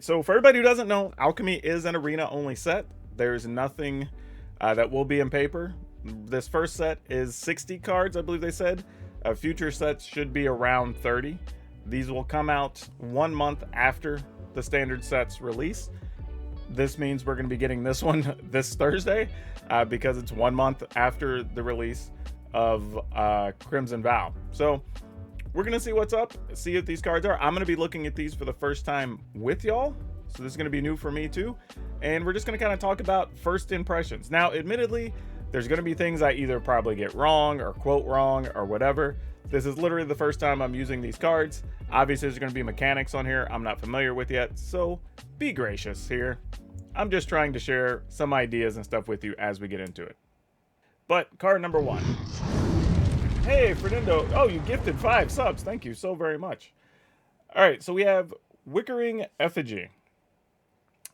So for everybody who doesn't know, Alchemy is an arena-only set. There's nothing that will be in paper. This first set is 60 cards, I believe they said. Future sets should be around 30. These will come out 1 month after the standard set's release. This means we're going to be getting this one this Thursday because it's 1 month after the release of Crimson Vow. So we're going to see what's up, see if these cards are. I'm going to be looking at these for the first time with y'all. So this is going to be new for me too. And we're just going to kind of talk about first impressions. Now, admittedly, there's going to be things I either probably get wrong or quote wrong or whatever. This is literally the first time I'm using these cards. Obviously, there's going to be mechanics on here I'm not familiar with yet. So be gracious here. I'm just trying to share some ideas and stuff with you as we get into it. But card number 1. Hey, Fernando. Oh, you gifted 5 subs. Thank you so very much. All right, so we have Wickering Effigy.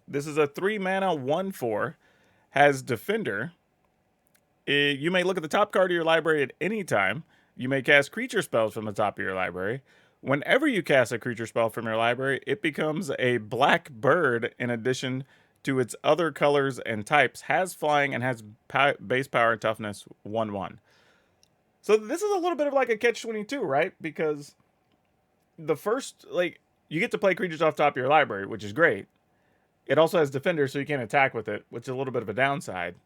This is a 3 mana 1/4. Has Defender. You may look at the top card of your library at any time. You may cast creature spells from the top of your library. Whenever you cast a creature spell from your library, it becomes a black bird in addition to its other colors and types, has flying, and has base power and toughness 1/1. So this is a little bit of like a catch-22, right? Because the first, like, you get to play creatures off top of your library, which is great. It also has Defender, so you can't attack with it, which is a little bit of a downside.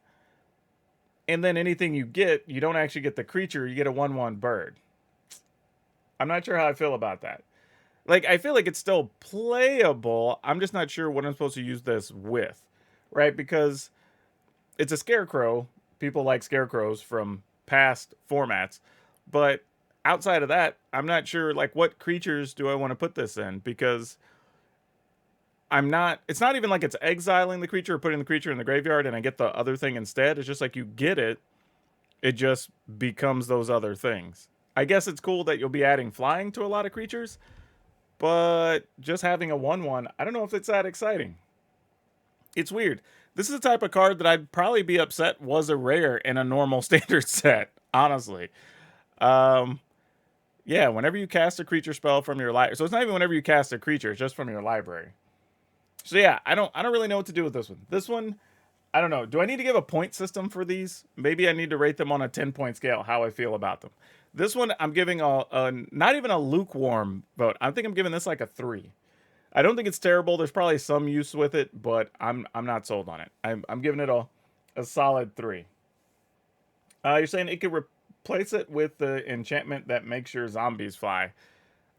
And then anything you get, you don't actually get the creature, you get a 1/1 bird. I'm not sure how I feel about that. Like, I feel like it's still playable. I'm just not sure what I'm supposed to use this with, right? Because it's a scarecrow. People like scarecrows from past formats. But outside of that, I'm not sure, like, what creatures do I want to put this in? Because it's not even like it's exiling the creature or putting the creature in the graveyard and I get the other thing instead. It's just like you get it. It just becomes those other things. I guess it's cool that you'll be adding flying to a lot of creatures, but just having a 1/1, I don't know if it's that exciting. It's weird. This is the type of card that I'd probably be upset was a rare in a normal standard set, honestly. Yeah, whenever you cast a creature spell from your library. So it's not even whenever you cast a creature, it's just from your library. So yeah, I don't really know what to do with this one. This one, I don't know. Do I need to give a point system for these? Maybe I need to rate them on a 10-point scale, how I feel about them. This one, I'm giving a not even a lukewarm vote. I think I'm giving this like a 3. I don't think it's terrible. There's probably some use with it, but I'm not sold on it. I'm giving it a solid 3. You're saying it could replace it with the enchantment that makes your zombies fly.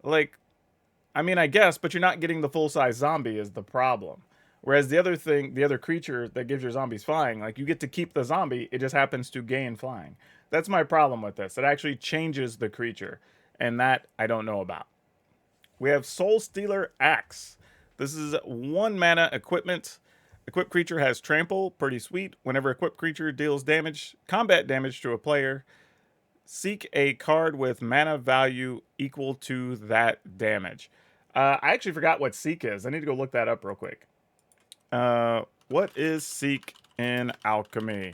Like, I mean, I guess, but you're not getting the full-size zombie is the problem. Whereas the other thing, the other creature that gives your zombies flying, like, you get to keep the zombie, it just happens to gain flying. That's my problem with this. It actually changes the creature, and that I don't know about. We have Soulstealer Axe. This is 1 mana equipment. Equipped creature has trample, pretty sweet. Whenever equipped creature deals damage, combat damage to a player, seek a card with mana value equal to that damage. I actually forgot what seek is. I need to go look that up real quick. What is seek in Alchemy?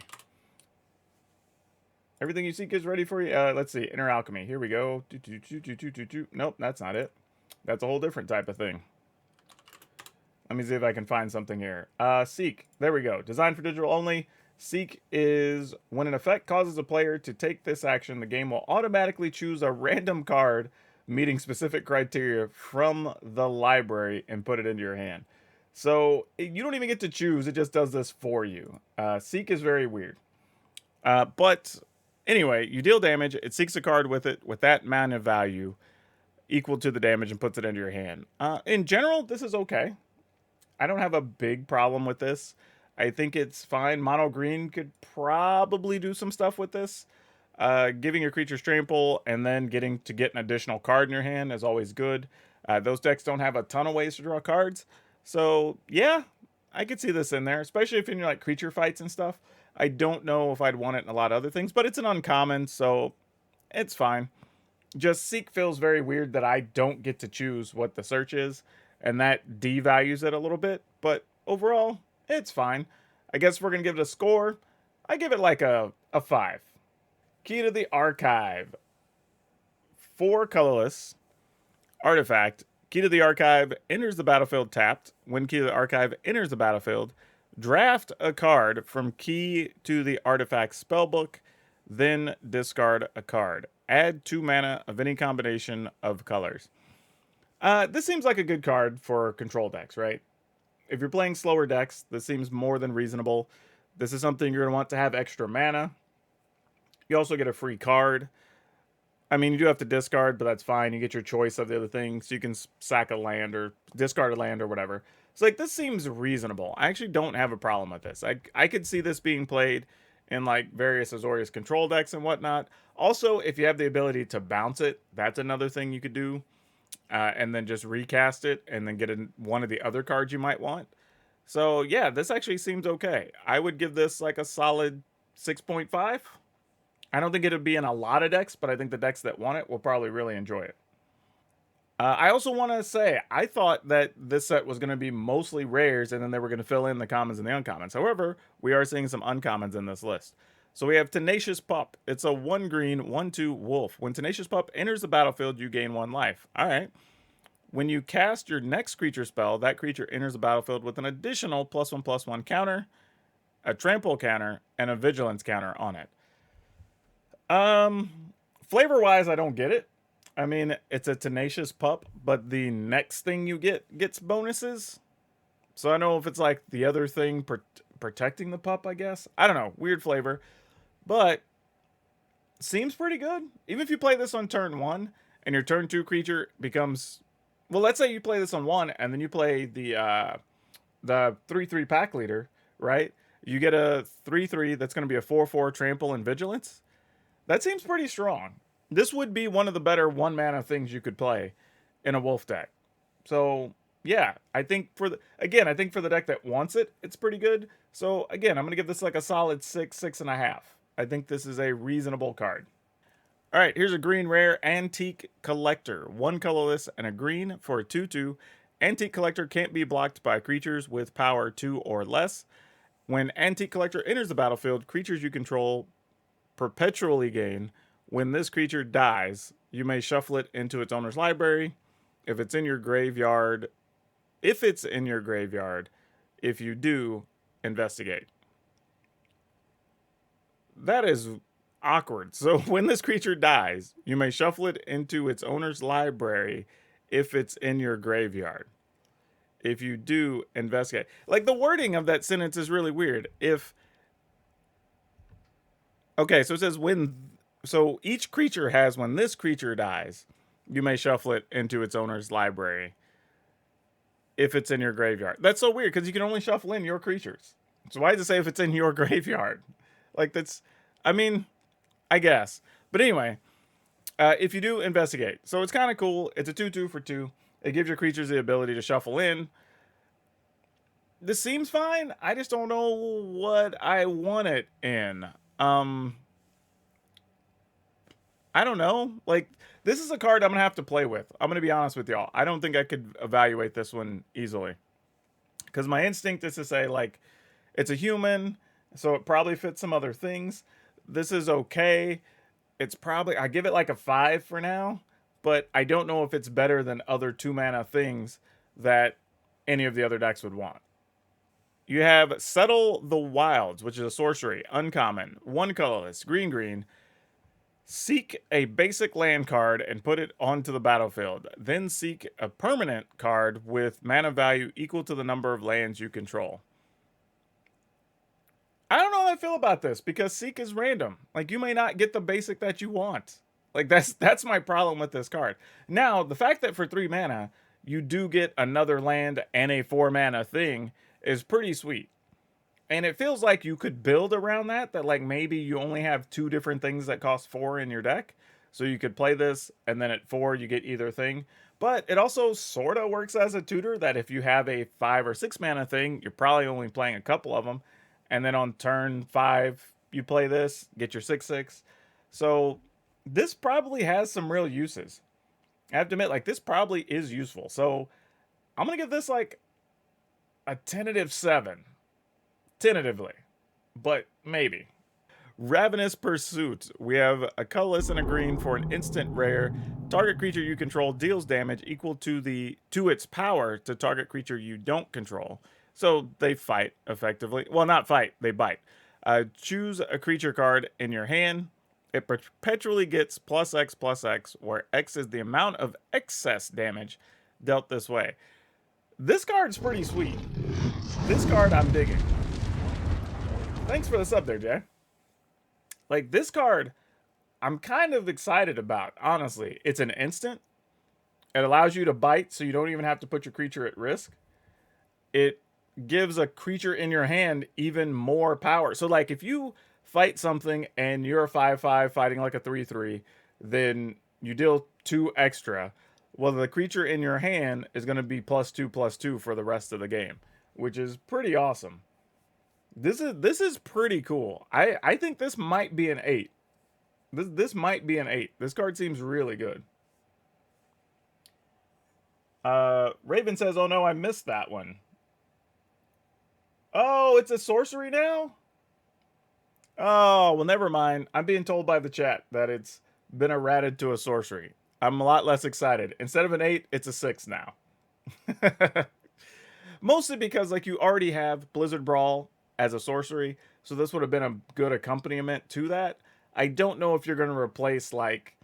Everything you seek is ready for you. Let's see. Inner Alchemy. Here we go. Nope, that's not it. That's a whole different type of thing. Let me see if I can find something here. Seek. There we go. Designed for digital only. Seek is when an effect causes a player to take this action, the game will automatically choose a random card meeting specific criteria from the library and put it into your hand. So you don't even get to choose. It just does this for you. Seek is very weird. But anyway, you deal damage. It seeks a card with it with that mana value equal to the damage and puts it into your hand. In general, this is okay. I don't have a big problem with this. I think it's fine. Mono green could probably do some stuff with this. Giving your creatures trample and then getting to get an additional card in your hand is always good. Those decks don't have a ton of ways to draw cards. So, yeah, I could see this in there, especially if you're in like creature fights and stuff. I don't know if I'd want it in a lot of other things, but it's an uncommon, so it's fine. Just Seek feels very weird that I don't get to choose what the search is, and that devalues it a little bit, but overall, it's fine. I guess we're going to give it a score. I give it like a 5. Key to the Archive. 4 colorless artifact. Key to the Archive enters the battlefield tapped. When Key to the Archive enters the battlefield, draft a card from Key to the Artifact spellbook, then discard a card. Add 2 mana of any combination of colors. This seems like a good card for control decks, right? If you're playing slower decks, this seems more than reasonable. This is something you're going to want to have extra mana. You also get a free card. I mean, you do have to discard, but that's fine. You get your choice of the other things. So you can sack a land or discard a land or whatever. So, like, this seems reasonable. I actually don't have a problem with this. I could see this being played in, like, various Azorius control decks and whatnot. Also, if you have the ability to bounce it, that's another thing you could do. And then just recast it and then get one of the other cards you might want. So, yeah, this actually seems okay. I would give this, like, a solid 6.5. I don't think it'll be in a lot of decks, but I think the decks that want it will probably really enjoy it. I also want to say, I thought that this set was going to be mostly rares, and then they were going to fill in the commons and the uncommons. However, we are seeing some uncommons in this list. So we have Tenacious Pup. It's a 1 green, 1/2 wolf. When Tenacious Pup enters the battlefield, you gain 1 life. All right. When you cast your next creature spell, that creature enters the battlefield with an additional +1/+1 counter, a trample counter, and a vigilance counter on it. Flavor-wise, I don't get it. I mean, it's a Tenacious Pup, but the next thing you gets bonuses. So I don't know if it's like the other thing protecting the pup, I guess. I don't know. Weird flavor. But seems pretty good. Even if you play this on turn 1 and your turn 2 creature becomes... Well, let's say you play this on 1 and then you play the 3/3 pack leader, right? You get a 3/3 that's going to be a 4/4 trample and vigilance. That seems pretty strong. This would be one of the better 1 mana things you could play in a wolf deck. So, yeah, I think for the deck that wants it, it's pretty good. So, again, I'm going to give this like a solid 6, 6.5. I think this is a reasonable card. All right, here's a green rare Antique Collector. 1 colorless and a green for a 2/2. Antique Collector can't be blocked by creatures with power 2 or less. When Antique Collector enters the battlefield, creatures you control perpetually gain. When this creature dies, you may shuffle it into its owner's library. If it's in your graveyard, if you do, investigate. That is awkward. So when this creature dies, you may shuffle it into its owner's library if it's in your graveyard. If you do, investigate. Like, the wording of that sentence is really weird. Okay, so it says so each creature has, when this creature dies, you may shuffle it into its owner's library if it's in your graveyard. That's so weird because you can only shuffle in your creatures. So why does it say if it's in your graveyard? Like, that's, I mean, I guess. But anyway, if you do, investigate. So it's kind of cool. It's a 2/2 for 2. It gives your creatures the ability to shuffle in. This seems fine. I just don't know what I want it in. I don't know. Like, this is a card I'm going to have to play with. I'm going to be honest with y'all. I don't think I could evaluate this one easily. Because my instinct is to say, like, it's a human, so it probably fits some other things. This is okay. It's probably... I give it like a 5 for now. But I don't know if it's better than other 2-mana things that any of the other decks would want. You have Settle the Wilds, which is a sorcery. Uncommon. 1 colorless. Green. Seek a basic land card and put it onto the battlefield. Then seek a permanent card with mana value equal to the number of lands you control. I don't know how I feel about this, because Seek is random. Like, you may not get the basic that you want. Like, that's my problem with this card. Now, the fact that for 3 mana, you do get another land and a 4-mana thing is pretty sweet. And it feels like you could build around that like maybe you only have 2 different things that cost 4 in your deck. So you could play this, and then at 4 you get either thing. But it also sort of works as a tutor, that if you have a 5 or 6 mana thing, you're probably only playing a couple of them. And then on turn 5, you play this, get your 6/6. So this probably has some real uses. I have to admit, like, this probably is useful. So I'm going to give this like a tentative 7. Tentatively, but maybe. Ravenous Pursuit. We have a colorless and a green for an instant rare. Target creature you control deals damage equal to its power to target creature you don't control. So they fight effectively. Well, not fight, they bite. Choose a creature card in your hand. It perpetually gets +X, where X is the amount of excess damage dealt this way. This card's pretty sweet. This card I'm digging. Thanks for the sub there, Jay. Like, this card, I'm kind of excited about, honestly. It's an instant. It allows you to bite, so you don't even have to put your creature at risk. It gives a creature in your hand even more power. So, like, if you fight something and you're a 5/5 fighting like a 3/3, then you deal 2 extra. Well, the creature in your hand is going to be +2/+2 for the rest of the game, which is pretty awesome. This is pretty cool. I think this might be an 8. This might be an 8. This card seems really good. Raven says, "Oh no, I missed that one." Oh, it's a sorcery now? Oh, well, never mind. I'm being told by the chat that it's been errated to a sorcery. I'm a lot less excited. Instead of an 8, it's a 6 now. Mostly because, like, you already have Blizzard Brawl as a sorcery, so this would have been a good accompaniment to that. I don't know if you're going to replace, like,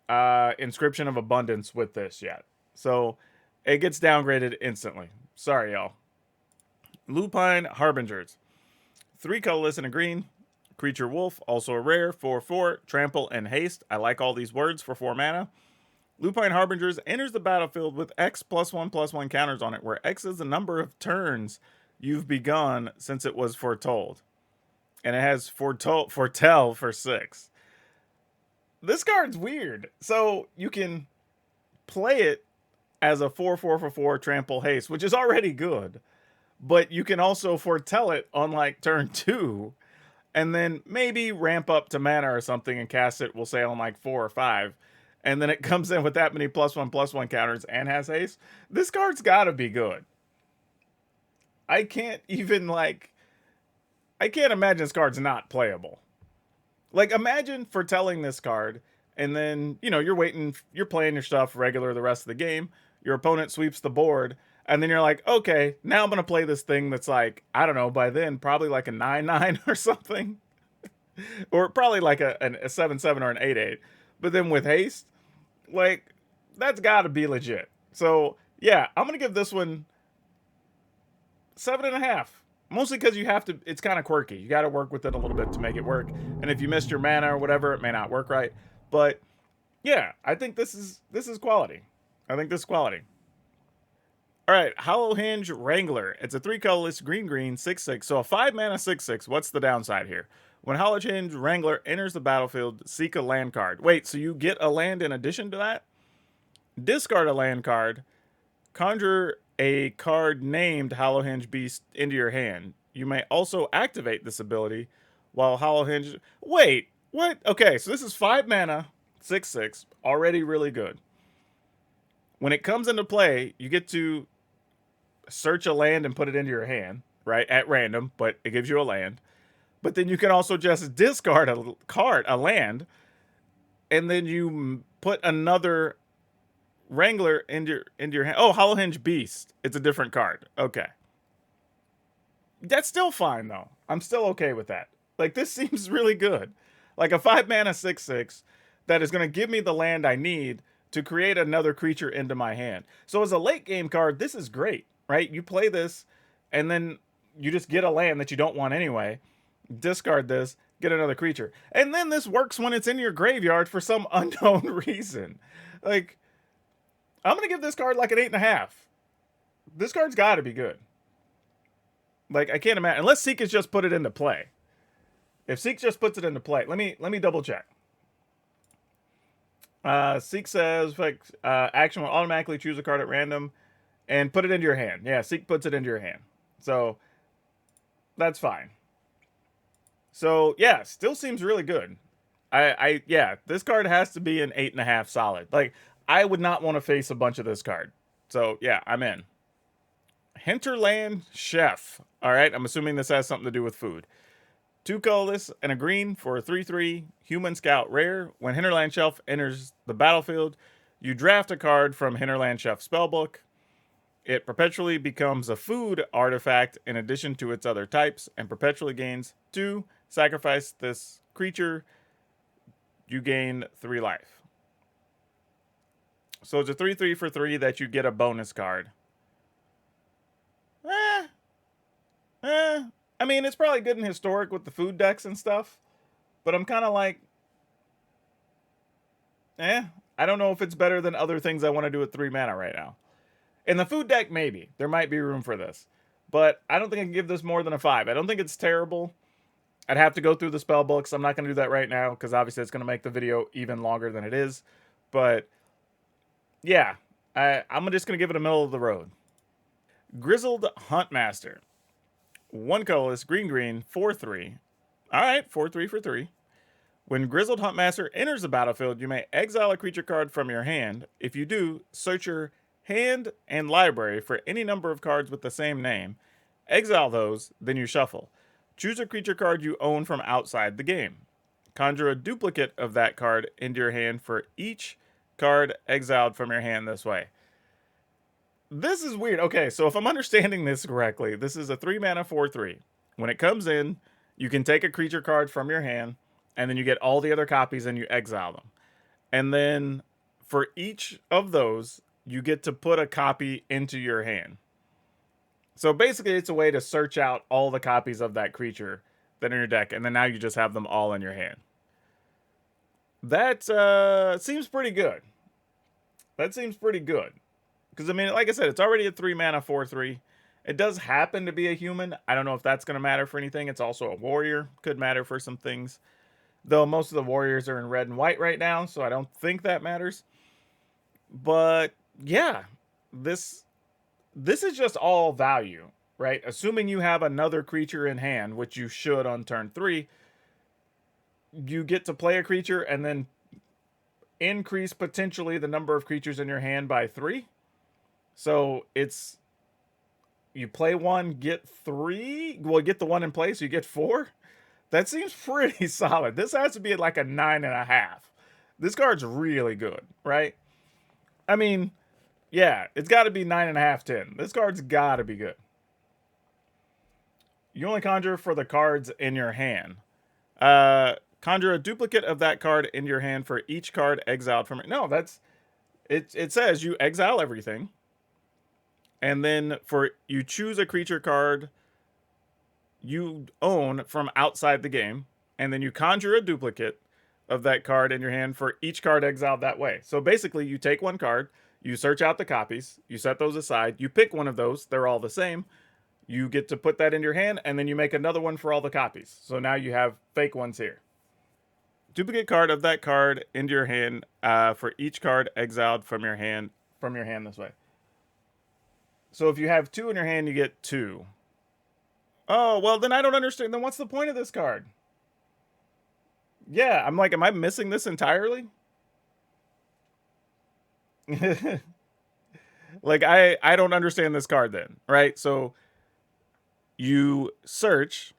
Inscription of Abundance with this yet. So, it gets downgraded instantly. Sorry, y'all. Lupine Harbingers. 3 colorless and a green. Creature wolf, also a rare, 4/4, trample and haste. I like all these words for 4 mana. Lupine Harbingers enters the battlefield with X +1/+1 counters on it, where X is the number of turns you've begun since it was foretold. And it has foretell for 6. This card's weird. So you can play it as a 4/4/4 trample haste, which is already good. But you can also foretell it on like turn 2. And then maybe ramp up to mana or something and cast it, we'll say, on like 4 or 5. And then it comes in with that many +1/+1 counters and has haste. This card's got to be good. I can't even, like... I can't imagine this card's not playable. Like, imagine foretelling this card, and then, you know, you're waiting, you're playing your stuff regular the rest of the game, your opponent sweeps the board, and then you're like, okay, now I'm going to play this thing that's like, I don't know, by then, probably like a 9/9 or something. Or probably like a 7/7 or an 8/8. But then with haste, like, that's got to be legit. So, yeah, I'm going to give this one 7.5. Mostly because you have to, it's kind of quirky. You got to work with it a little bit to make it work. And if you missed your mana or whatever, it may not work right. But, yeah, I think this is quality. I think this is quality. All right, Hollow Hinge Wrangler. It's a 3 colorless green 6/6. So a 5 mana 6/6. What's the downside here? When Hollow Hinge Wrangler enters the battlefield, seek a land card. Wait, so you get a land in addition to that? Discard a land card. Conjure a card named Hollow Hinge Beast into your hand. You may also activate this ability while Hollow Hinge... Wait, what? Okay, so this is 5 mana 6/6. Already really good. When it comes into play, you get to search a land and put it into your hand, right? At random, but it gives you a land. But then you can also just discard a card, a land, and then you put another Wrangler into your hand. Oh, Hollow Hinge Beast. It's a different card. Okay. That's still fine, though. I'm still okay with that. Like, this seems really good. Like, a 5 mana 6/6 that is going to give me the land I need to create another creature into my hand. So as a late game card, this is great, right? You play this, and then you just get a land that you don't want anyway. Discard this, get another creature. And then this works when it's in your graveyard for some unknown reason. Like, I'm going to give this card like an 8.5. This card's got to be good. Like, I can't imagine, unless Seek has just put it into play. If Seek just puts it into play, let me double check. Seek says, like, action will automatically choose a card at random and put it into your hand. Yeah, Seek puts it into your hand. So, that's fine. So, yeah, still seems really good. Yeah, this card has to be an 8.5 solid. Like, I would not want to face a bunch of this card. So, yeah, I'm in. Hinterland Chef. All right, I'm assuming this has something to do with food. 2 colorless and a green for a 3/3 human scout rare. When Hinterland Chef enters the battlefield, you draft a card from Hinterland Chef spellbook. It perpetually becomes a food artifact in addition to its other types, and perpetually gains 2. Sacrifice this creature. You gain 3 life. So it's a 3/3 for 3 that you get a bonus card. I mean, it's probably good in Historic with the food decks and stuff, but I'm kind of like, I don't know if it's better than other things I want to do with 3 mana right now. In the food deck, maybe. There might be room for this. But I don't think I can give this more than a 5. I don't think it's terrible. I'd have to go through the spell books. I'm not going to do that right now, because obviously it's going to make the video even longer than it is. But, yeah. I'm just going to give it a middle of the road. Grizzled Huntmaster. 1 colorless, green, 4/3. Alright, 4/3 for 3. When Grizzled Huntmaster enters the battlefield, you may exile a creature card from your hand. If you do, search your hand and library for any number of cards with the same name. Exile those, then you shuffle. Choose a creature card you own from outside the game. Conjure a duplicate of that card into your hand for each card exiled from your hand this way. This is weird. Okay, so if I'm understanding this correctly, this is a 3 mana 4/3. When it comes in, you can take a creature card from your hand, and then you get all the other copies and you exile them. And then for each of those, you get to put a copy into your hand. So basically, it's a way to search out all the copies of that creature that are in your deck, and then now you just have them all in your hand. That seems pretty good. That seems pretty good. Because, I mean, like I said, it's already a 3 mana 4/3. It does happen to be a human. I don't know if that's going to matter for anything. It's also a warrior. Could matter for some things. Though most of the warriors are in red and white right now, so I don't think that matters. But, yeah. This is just all value, right? Assuming you have another creature in hand, which you should on turn 3, you get to play a creature and then increase potentially the number of creatures in your hand by 3. So it's, you play 1, get 3. Well, get the 1 in play, so you get 4. That seems pretty solid. This has to be at like a 9.5. This card's really good, right? I mean, yeah, it's got to be 9.5, 10. This card's got to be good. You only conjure for the cards in your hand. Conjure a duplicate of that card in your hand for each card exiled from it. No, that's, it says you exile everything. And then you choose a creature card you own from outside the game, and then you conjure a duplicate of that card in your hand for each card exiled that way. So basically, you take one card, you search out the copies, you set those aside, you pick one of those, they're all the same, you get to put that in your hand, and then you make another one for all the copies. So now you have fake ones here. Duplicate card of that card into your hand for each card exiled from your hand this way. So if you have 2 in your hand, you get 2. Oh, well, then I don't understand. Then what's the point of this card? Yeah, I'm like, am I missing this entirely? Like, I don't understand this card then, right? So you search,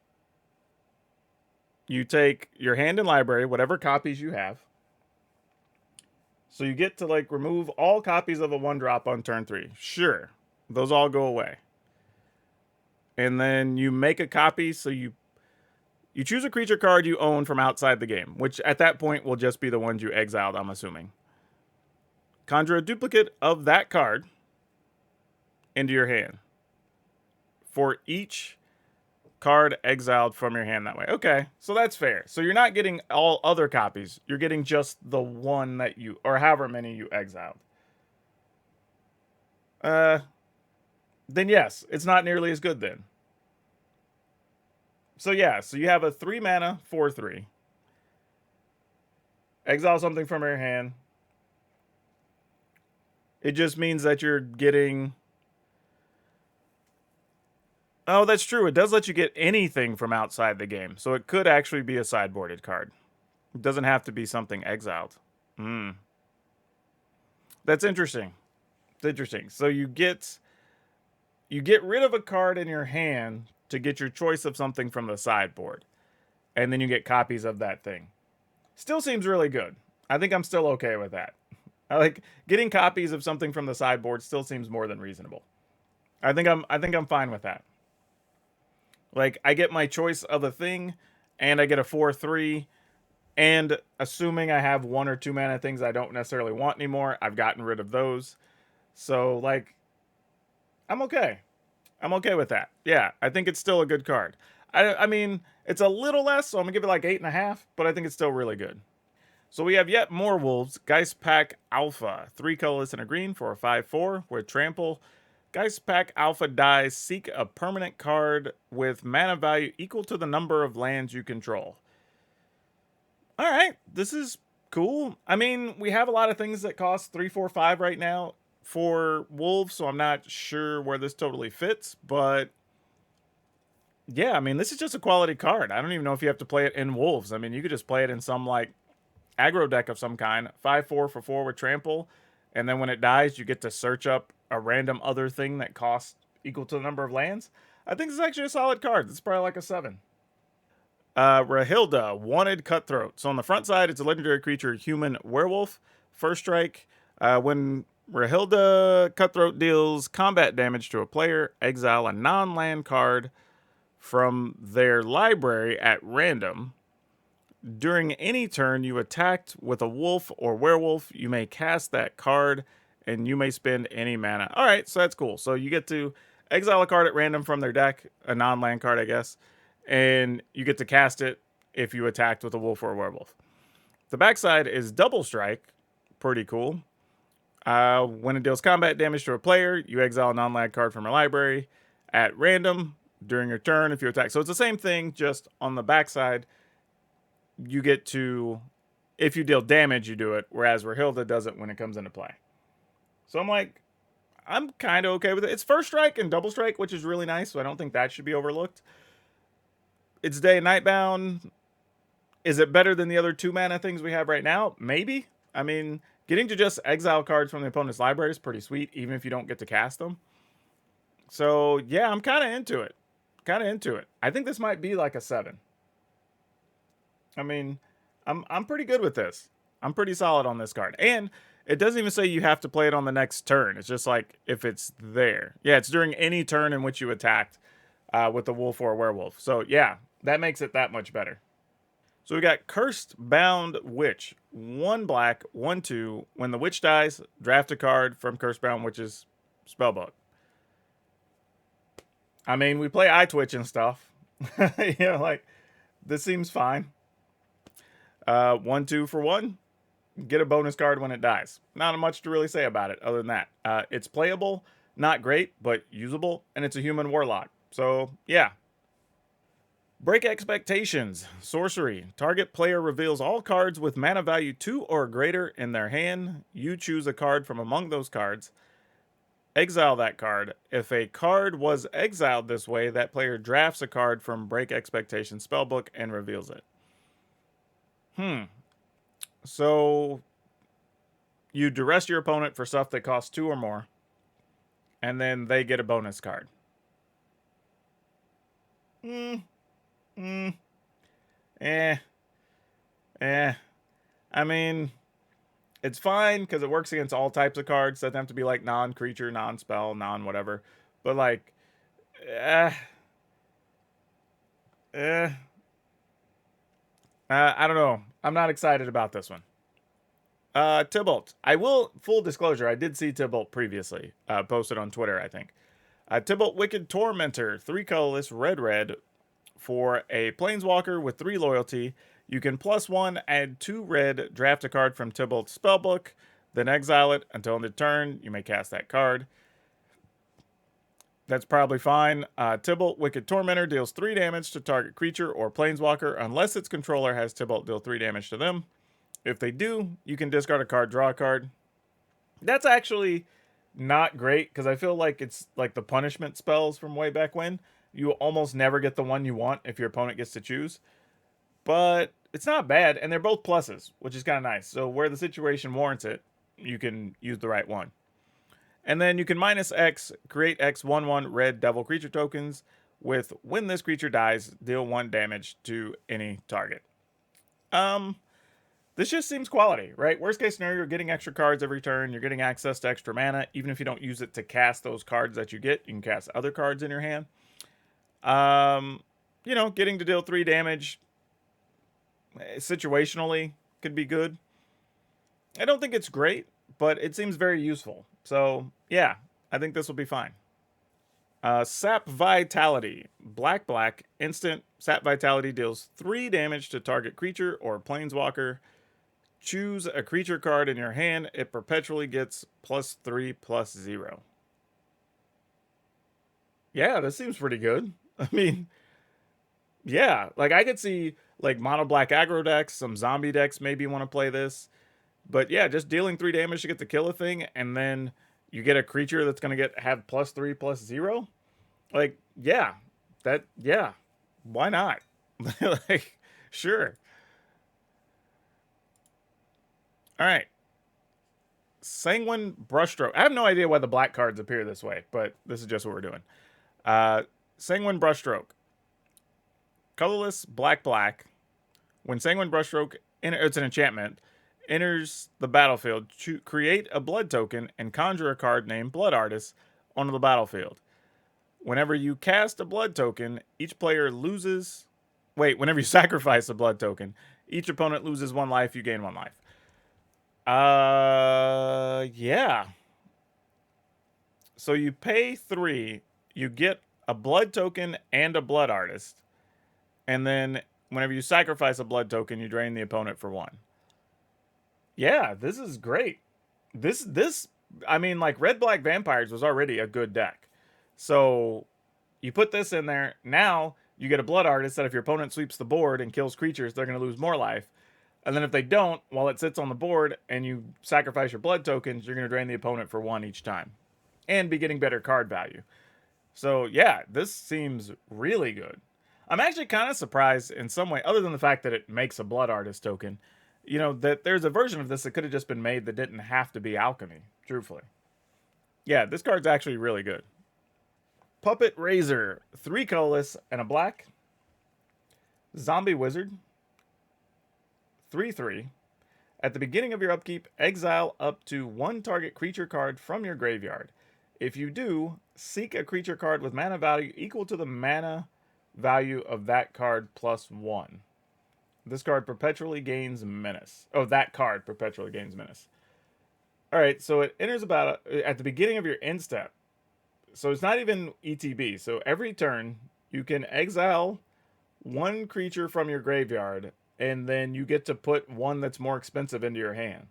you take your hand and library, whatever copies you have. So you get to, like, remove all copies of a 1-drop on turn 3. Sure. Those all go away. And then you make a copy, so you choose a creature card you own from outside the game, which at that point will just be the ones you exiled, I'm assuming. Conjure a duplicate of that card into your hand for each card exiled from your hand that way. Okay, so that's fair. So you're not getting all other copies. You're getting just the one that you, or however many you exiled. Then yes, it's not nearly as good then. So yeah, so you have a 3 mana 4/3. Exile something from your hand. It just means that you're getting... Oh, that's true. It does let you get anything from outside the game. So it could actually be a sideboarded card. It doesn't have to be something exiled. That's interesting. It's interesting. So you get rid of a card in your hand to get your choice of something from the sideboard. and then you get copies of that thing. Still seems really good. I think I'm still okay with that. I like getting copies of something from the sideboard still seems more than reasonable. I think I'm fine with that. Like I get my choice of a thing and I get a 4/3 and assuming I have 1 or 2 mana things I don't necessarily want anymore, I've gotten rid of those. So like I'm okay. I'm okay with that. Yeah, I think it's still a good card. I mean, it's a little less, so I'm gonna give it like 8.5, but I think it's still really good. So we have yet more wolves. Geist Pack Alpha, 3 colorless and a green for a 5/4 with trample. Geist Pack Alpha dies. Seek a permanent card with mana value equal to the number of lands you control. All right, this is cool. I mean, we have a lot of things that cost 3, 4, 5 right now for wolves, so I'm not sure where this totally fits, but yeah, I mean, this is just a quality card. I don't even know if you have to play it in wolves. I mean, you could just play it in some like aggro deck of some kind. 5/4 for 4 with trample, and then when it dies, you get to search up a random other thing that costs equal to the number of lands. I think this is actually a solid card. It's probably like a 7. Rahilda, Wanted Cutthroat. So on the front side, it's a legendary creature, human werewolf. First strike. When Rahilda Cutthroat deals combat damage to a player, exile a non-land card from their library at random. During any turn you attacked with a wolf or werewolf, you may cast that card and you may spend any mana. All right, so that's cool. So you get to exile a card at random from their deck, a non-land card, I guess, and you get to cast it if you attacked with a wolf or a werewolf. The backside is Double Strike. Pretty cool. When it deals combat damage to a player, you exile a non-land card from your library at random during your turn if you attack. So it's the same thing, just on the backside. You get to, if you deal damage, you do it, whereas Rahilda does it when it comes into play. So I'm like, I'm kind of okay with it. It's first strike and double strike, which is really nice, so I don't think that should be overlooked. It's day and night bound. Is it better than the other 2 mana things we have right now? Maybe. I mean, getting to just exile cards from the opponent's library is pretty sweet, even if you don't get to cast them. So yeah, I'm kind of into it. I think this might be like a 7. I mean, I'm pretty good with this. I'm pretty solid on this card. And it doesn't even say you have to play it on the next turn. It's just like if it's there. Yeah, it's during any turn in which you attacked with a wolf or a werewolf. So yeah, that makes it that much better. So we got Cursed Bound Witch. 1 black, 1/2. When the witch dies, draft a card from Cursed Bound Witch's spellbook. I mean, we play eye twitch and stuff. You know, like, this seems fine. 1/2 for 1. Get a bonus card when it dies. Not much to really say about it other than that. It's playable, not great, but usable, and it's a human warlock. So, yeah. Break Expectations. Sorcery. Target player reveals all cards with mana value 2 or greater in their hand. You choose a card from among those cards. Exile that card. If a card was exiled this way, that player drafts a card from Break Expectations spellbook and reveals it. So you duress your opponent for stuff that costs 2 or more, and then they get a bonus card. I mean, it's fine because it works against all types of cards. Doesn't have to be like non-creature, non-spell, non-whatever. But like, I don't know. I'm not excited about this one. Tibolt. I will, full disclosure, I did see Tibolt previously. Posted on Twitter, I think. Tibolt Wicked Tormentor. 3 colorless, red, for a planeswalker with 3 loyalty. You can +1, add 2 red, draft a card from Tibolt's spellbook, then exile it until end of turn. You may cast that card. That's probably fine. Tibolt Wicked Tormentor deals 3 damage to target creature or planeswalker unless its controller has Tibolt deal 3 damage to them. If they do, you can discard a card, draw a card. That's actually not great because I feel like it's like the punishment spells from way back when. You almost never get the one you want if your opponent gets to choose. But it's not bad, and they're both pluses, which is kind of nice. So where the situation warrants it, you can use the right one. And then you can -X, create X 1/1 red devil creature tokens. with when this creature dies, deal 1 damage to any target. This just seems quality, right? Worst case scenario, you're getting extra cards every turn. You're getting access to extra mana. Even if you don't use it to cast those cards that you get, you can cast other cards in your hand. You know, getting to deal 3 damage situationally could be good. I don't think it's great, but it seems very useful. So, yeah, I think this will be fine. Sap Vitality. Black, instant. Sap Vitality deals 3 damage to target creature or planeswalker. Choose a creature card in your hand. It perpetually gets +3/+0. Yeah, this seems pretty good. I mean, yeah, like I could see like mono black aggro decks, some zombie decks maybe want to play this. But yeah, just dealing 3 damage to get to kill a thing, and then you get a creature that's gonna have +3/+0. Like, yeah. Why not? Like, sure. Alright. Sanguine Brushstroke. I have no idea why the black cards appear this way, but this is just what we're doing. Sanguine Brushstroke. Colorless, black. When Sanguine Brushstroke, it's an enchantment, enters the battlefield, create a blood token and conjure a card named Blood Artist onto the battlefield. Whenever you cast a blood token, each player loses... whenever you sacrifice a blood token, each opponent loses 1 life, you gain 1 life. Yeah. So you pay 3, you get a blood token and a Blood Artist, and then whenever you sacrifice a blood token, you drain the opponent for 1. Yeah, this is great. This, I mean, like, Red-Black Vampires was already a good deck. So, you put this in there, now you get a Blood Artist that if your opponent sweeps the board and kills creatures, they're going to lose more life. And then if they don't, while it sits on the board and you sacrifice your blood tokens, you're going to drain the opponent for 1 each time. And be getting better card value. So, yeah, this seems really good. I'm actually kind of surprised in some way, other than the fact that it makes a Blood Artist token, you know, that there's a version of this that could have just been made that didn't have to be Alchemy, truthfully. Yeah, this card's actually really good. Puppet Razor. 3 colorless and a black. Zombie Wizard. 3/3. At the beginning of your upkeep, exile up to 1 target creature card from your graveyard. If you do, seek a creature card with mana value equal to the mana value of that card +1. This card perpetually gains menace. Oh, that card perpetually gains menace. Alright, so it enters at the beginning of your end step. So it's not even ETB. So every turn, you can exile 1 creature from your graveyard, and then you get to put 1 that's more expensive into your hand.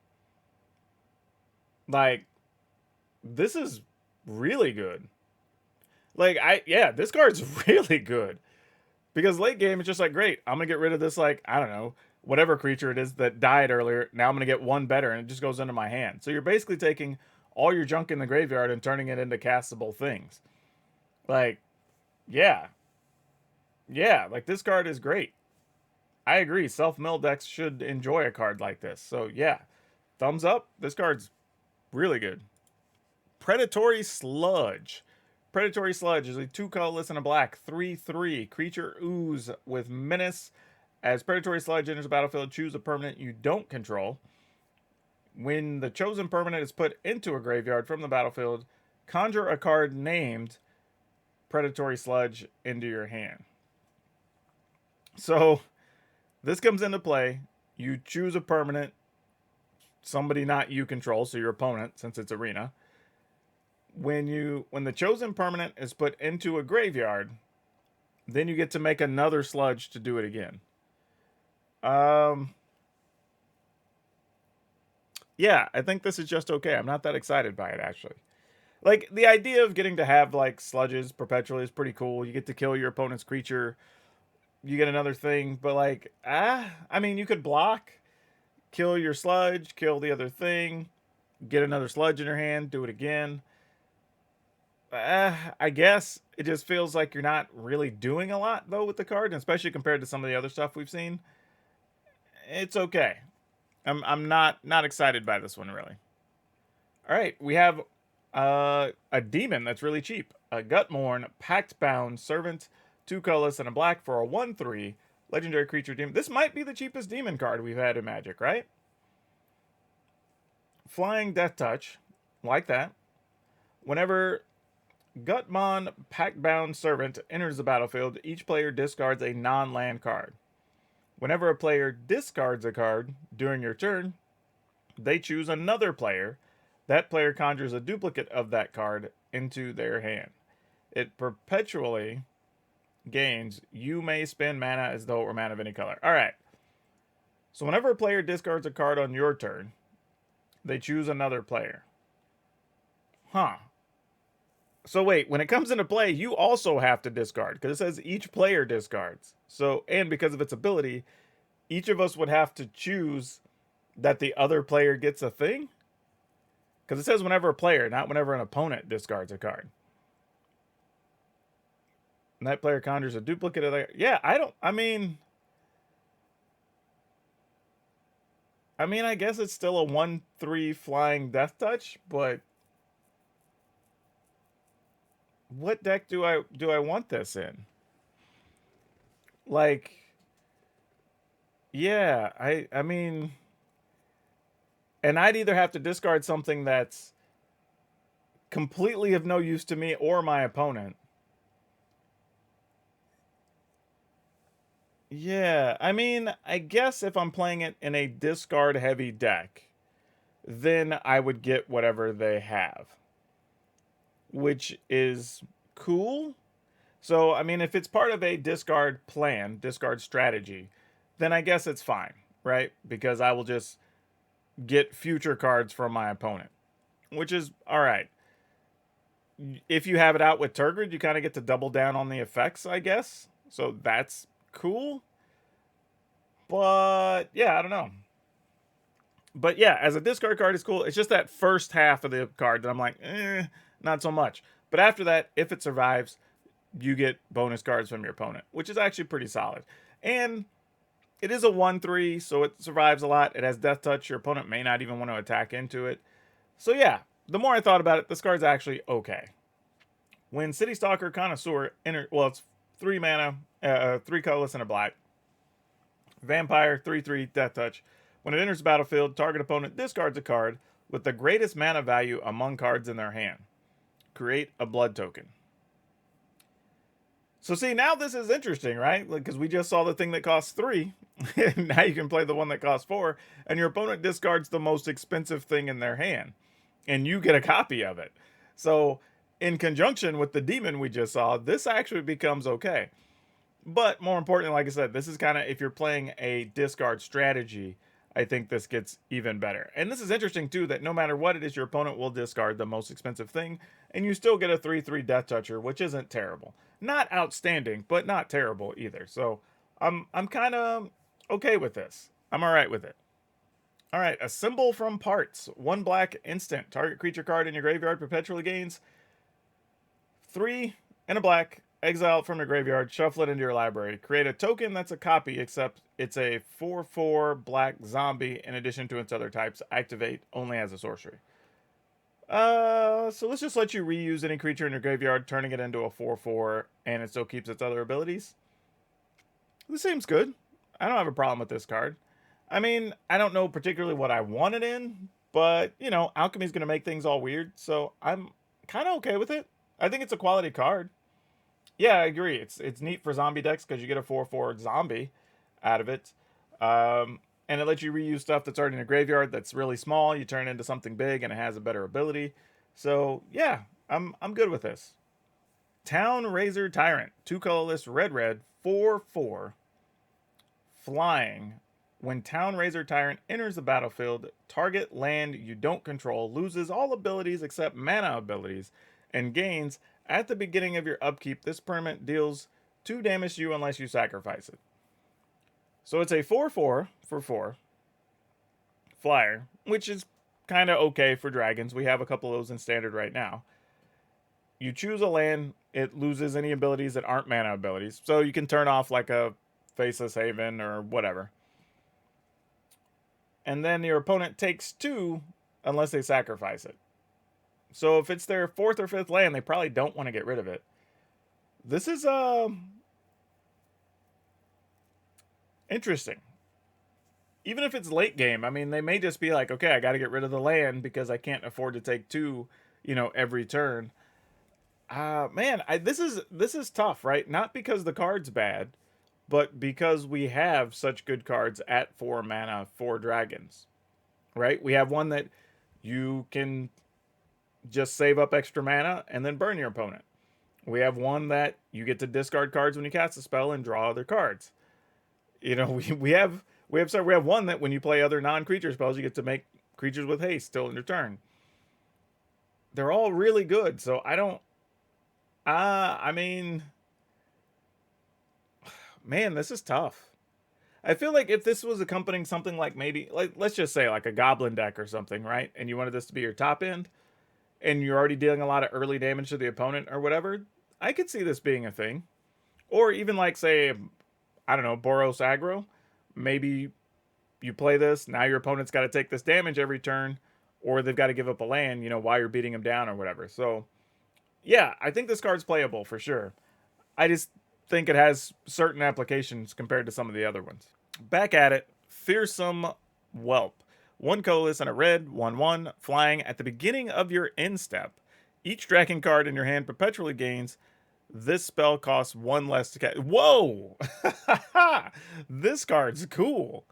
Like, this is really good. Like, this card's really good. Because late game, it's just like, great, I'm going to get rid of this, like, I don't know, whatever creature it is that died earlier. Now I'm going to get 1 better, and it just goes into my hand. So you're basically taking all your junk in the graveyard and turning it into castable things. Like, yeah. Yeah, like, this card is great. I agree, self-mill decks should enjoy a card like this. So, yeah, thumbs up. This card's really good. Predatory Sludge. Predatory Sludge is a 2 colorless and a black. 3/3. Creature ooze with menace. As Predatory Sludge enters the battlefield, choose a permanent you don't control. When the chosen permanent is put into a graveyard from the battlefield, conjure a card named Predatory Sludge into your hand. So, this comes into play. You choose a permanent, somebody not you control, so your opponent, since it's arena. When the chosen permanent is put into a graveyard, then you get to make another sludge to do it again. Yeah, I think this is just okay. I'm not that excited by it, actually. Like, the idea of getting to have, like, sludges perpetually is pretty cool. You get to kill your opponent's creature. You get another thing, but, like, I mean, you could block, kill your sludge, kill the other thing, get another sludge in your hand, do it again. I guess it just feels like you're not really doing a lot, though, with the card, and especially compared to some of the other stuff we've seen. It's okay. I'm not excited by this one, really. All right, we have a demon that's really cheap. a Gutmon, Pact-Bound Servant, 2 colorless and a black for a 1/3 legendary creature demon. This might be the cheapest demon card we've had in Magic, right? Flying Death Touch, like that. Whenever Gutmon, Pact-Bound Servant enters the battlefield, each player discards a non-land card. Whenever a player discards a card during your turn, they choose another player. That player conjures a duplicate of that card into their hand. It perpetually gains. You may spend mana as though it were mana of any color. All right. So whenever a player discards a card on your turn, they choose another player. Huh. So wait, when it comes into play, you also have to discard because it says each player discards. So, and because of its ability, each of us would have to choose that the other player gets a thing. Because it says whenever a player, not whenever an opponent discards a card. And that player conjures a duplicate of that. Yeah, I mean, I guess it's still a 1/3 flying death touch, but what deck do I want this in? Like, yeah, I mean, and I'd either have to discard something that's completely of no use to me or my opponent. Yeah, I mean, I guess if I'm playing it in a discard heavy deck, then I would get whatever they have, which is cool. So, I mean, if it's part of a discard plan, discard strategy, then I guess it's fine, right? Because I will just get future cards from my opponent, which is all right. If you have it out with Turgid, you kind of get to double down on the effects, I guess. So that's cool. But yeah, I don't know. But yeah, as a discard card, it's cool. It's just that first half of the card that I'm like, not so much. But after that, if it survives, you get bonus cards from your opponent, which is actually pretty solid. And it is a 1/3, so it survives a lot. It has Death Touch. Your opponent may not even want to attack into it. So yeah, the more I thought about it, this card's actually okay. When City Stalker Connoisseur well, it's 3 mana, 3 colorless and a black. Vampire, 3/3, Death Touch. When it enters the battlefield, target opponent discards a card with the greatest mana value among cards in their hand. Create a blood token. So see, now this is interesting, right? Because we just saw the thing that costs 3. Now you can play the one that costs 4, and your opponent discards the most expensive thing in their hand, and you get a copy of it. So in conjunction with the demon we just saw, this actually becomes okay. But more importantly, like I said, this is kind of, if you're playing a discard strategy, I think this gets even better. And this is interesting too, that no matter what it is, your opponent will discard the most expensive thing, and you still get a 3/3 Death Toucher, which isn't terrible. Not outstanding, but not terrible either. So I'm kind of okay with this. I'm all right with it. All right, a symbol from parts. 1 black instant. Target creature card in your graveyard perpetually gains 3 and a black. Exile it from your graveyard, shuffle it into your library. Create a token that's a copy, except it's a 4/4 black zombie in addition to its other types. Activate only as a sorcery. So let's just let you reuse any creature in your graveyard, turning it into a 4/4, and it still keeps its other abilities. This seems good. I don't have a problem with this card. I mean, I don't know particularly what I want it in, but, you know, Alchemy's going to make things all weird, so I'm kind of okay with it. I think it's a quality card. Yeah, I agree. It's neat for zombie decks because you get a 4/4 zombie out of it. And it lets you reuse stuff that's already in a graveyard that's really small. You turn it into something big and it has a better ability. So yeah, I'm good with this. Town Razor Tyrant, 2 colorless, red, 4/4, flying. When Town Razor Tyrant enters the battlefield, target land you don't control loses all abilities except mana abilities and gains. At the beginning of your upkeep, this permanent deals 2 damage to you unless you sacrifice it. So it's a 4/4 for 4 flyer, which is kind of okay for dragons. We have a couple of those in standard right now. You choose a land, it loses any abilities that aren't mana abilities. So you can turn off like a Faceless Haven or whatever. And then your opponent takes 2 unless they sacrifice it. So if it's their 4th or 5th land, they probably don't want to get rid of it. This is interesting. Even if it's late game, I mean, they may just be like, okay, I got to get rid of the land because I can't afford to take 2, every turn. Man, this is tough, right? Not because the card's bad, but because we have such good cards at 4 mana for dragons, right? We have one that you can just save up extra mana and then burn your opponent. We have one that you get to discard cards when you cast a spell and draw other cards. We have one that when you play other non-creature spells, you get to make creatures with haste still in your turn. They're all really good, so I don't. I mean, man, this is tough. I feel like if this was accompanying something like maybe, like let's just say like a goblin deck or something, right? And you wanted this to be your top end, and you're already dealing a lot of early damage to the opponent or whatever, I could see this being a thing. Or even like say, I don't know, Boros aggro. Maybe you play this, now your opponent's got to take this damage every turn, or they've got to give up a land, while you're beating them down or whatever. So, yeah, I think this card's playable for sure. I just think it has certain applications compared to some of the other ones. Back at it, fearsome whelp. 1 coalesce and a red, 1/1, flying at the beginning of your end step. Each dragon card in your hand perpetually gains. This spell costs 1 less to cast. Whoa! This card's cool.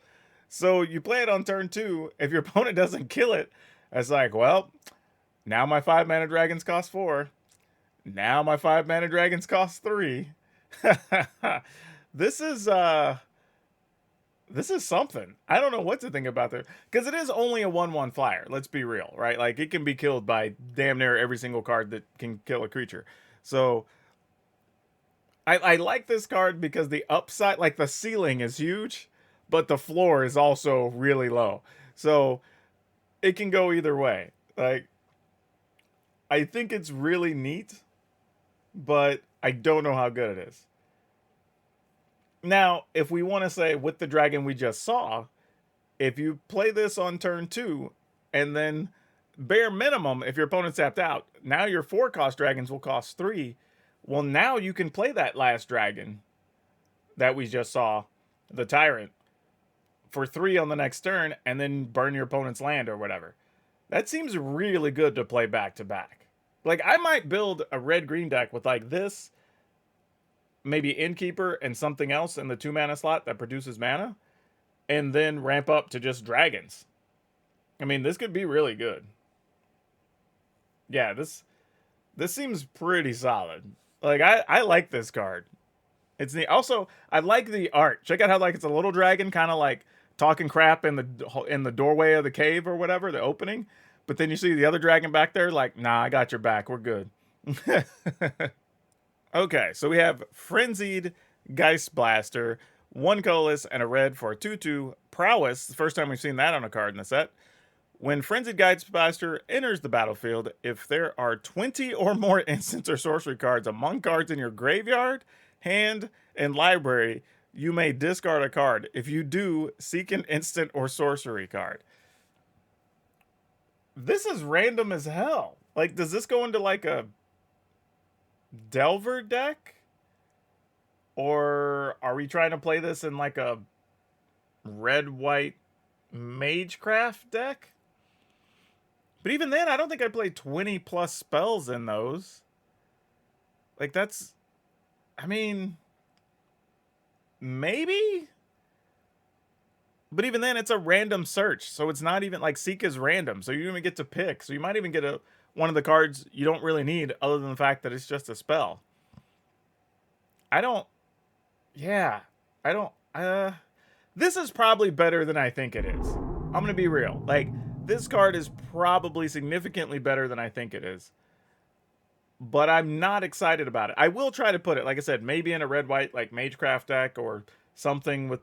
So you play it on turn 2. If your opponent doesn't kill it, it's like, well, now my 5 mana dragons cost 4. Now my 5 mana dragons cost 3. This is something. I don't know what to think about there. Because it is only a 1/1 flyer, let's be real, right? Like it can be killed by damn near every single card that can kill a creature. So I like this card because the upside, like the ceiling is huge, but the floor is also really low. So it can go either way. Like, I think it's really neat, but I don't know how good it is. Now, if we want to say with the dragon we just saw, if you play this on turn 2, and then bare minimum, if your opponent's tapped out, now your 4-cost dragons will cost 3. Well, now you can play that last dragon that we just saw, the tyrant, for 3 on the next turn, and then burn your opponent's land or whatever. That seems really good to play back to back. Like, I might build a red-green deck with like this, maybe Innkeeper and something else in the 2 mana slot that produces mana, and then ramp up to just dragons. I mean, this could be really good. Yeah, this seems pretty solid. Like, I like this card. It's neat. Also, I like the art. Check out how like it's a little dragon kind of like talking crap in the doorway of the cave or whatever, the opening. But then you see the other dragon back there like, nah, I got your back. We're good. Okay, so we have Frenzied Geist Blaster, 1 coalesce and a red for a 2/2 prowess. The first time we've seen that on a card in the set. When Frenzied Geist Blaster enters the battlefield, if there are 20 or more instant or sorcery cards among cards in your graveyard, hand, and library, you may discard a card. If you do, seek an instant or sorcery card. This is random as hell. Like, does this go into like a Delver deck? Or are we trying to play this in like a red-white Magecraft deck? But even then, I don't think I play 20 plus spells in those. Like, that's... I mean... maybe? But even then, it's a random search. So it's not even... like, Seek is random. So you don't even get to pick. So you might even get one of the cards you don't really need, other than the fact that it's just a spell. I don't... yeah. I don't... this is probably better than I think it is. I'm gonna be real. Like... this card is probably significantly better than I think it is. But I'm not excited about it. I will try to put it, like I said, maybe in a red-white, like, Magecraft deck or something with...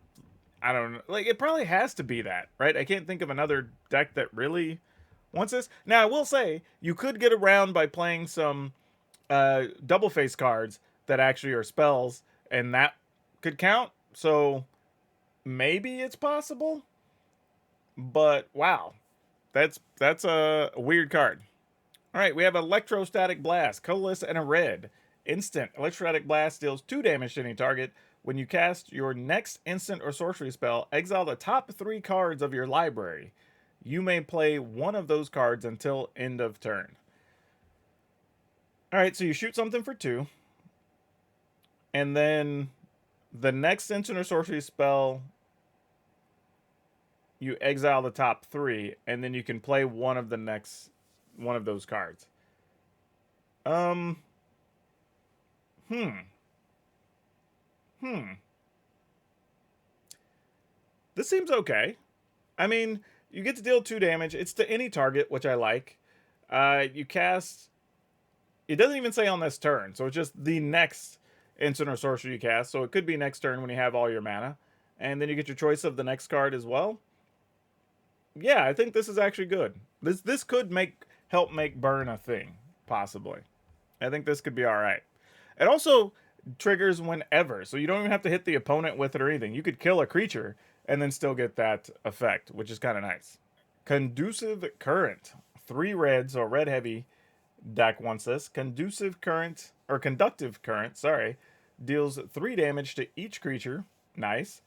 I don't know. Like, it probably has to be that, right? I can't think of another deck that really wants this. Now, I will say, you could get around by playing some double-face cards that actually are spells, and that could count. So, maybe it's possible. But, wow. That's a weird card. All right, we have Electrostatic Blast, colorless and a red. Instant. Electrostatic Blast deals 2 damage to any target. When you cast your next instant or sorcery spell, exile the top 3 cards of your library. You may play one of those cards until end of turn. All right, so you shoot something for 2. And then the next instant or sorcery spell, you exile the top 3, and then you can play one of those cards. This seems okay. I mean, you get to deal 2 damage. It's to any target, which I like. You cast... It doesn't even say on this turn, so it's just the next instant or sorcery you cast. So it could be next turn when you have all your mana. And then you get your choice of the next card as well. Yeah, I think this is actually good. This could help make burn a thing, possibly. I think this could be alright. It also triggers whenever, so you don't even have to hit the opponent with it or anything. You could kill a creature and then still get that effect, which is kind of nice. Conducive Current. 3 reds, or red heavy deck wants this. Conducive Current, or Conductive Current, sorry, deals 3 damage to each creature. Nice.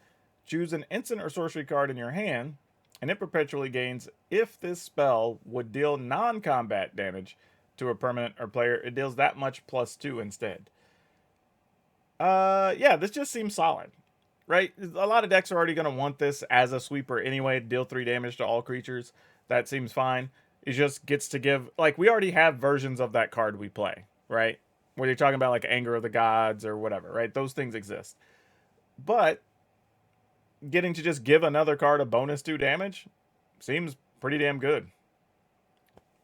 Choose an instant or sorcery card in your hand, and it perpetually gains if this spell would deal non-combat damage to a permanent or player. It deals that much plus 2 instead. Yeah, this just seems solid, right? A lot of decks are already going to want this as a sweeper anyway, deal 3 damage to all creatures. That seems fine. It just gets to give, like, we already have versions of that card we play, right? Where you're talking about, like, Anger of the Gods or whatever, right? Those things exist. But getting to just give another card a bonus 2 damage seems pretty damn good.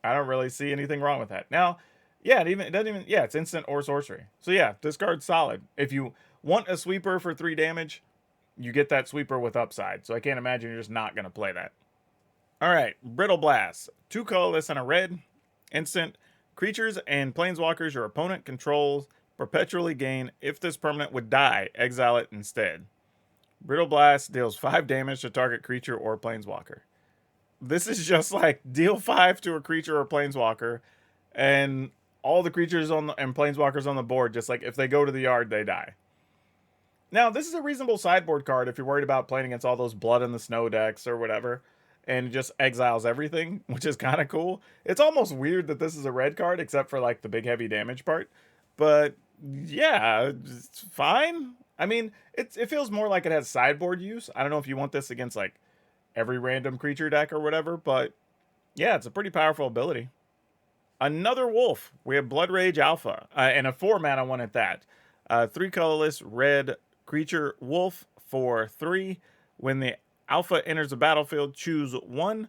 I don't really see anything wrong with that. Now, yeah, it's instant or sorcery. So yeah, this card's solid. If you want a sweeper for 3 damage, you get that sweeper with upside. So I can't imagine you're just not going to play that. All right, Brittle Blast. 2 colorless and a red. Instant. Creatures and planeswalkers your opponent controls perpetually gain. If this permanent would die, exile it instead. Brittle Blast deals 5 damage to target creature or planeswalker. This is just like deal 5 to a creature or planeswalker, and all the creatures and planeswalkers on the board, just like if they go to the yard, they die. Now, this is a reasonable sideboard card if you're worried about playing against all those Blood in the Snow decks or whatever, and it just exiles everything, which is kind of cool. It's almost weird that this is a red card, except for like the big heavy damage part. But yeah, it's fine. I mean, it feels more like it has sideboard use. I don't know if you want this against like every random creature deck or whatever, but yeah, it's a pretty powerful ability. Another wolf. We have Blood Rage Alpha, and a 4 mana one at that. 3 colorless red creature wolf for 3. When the alpha enters the battlefield, choose 1.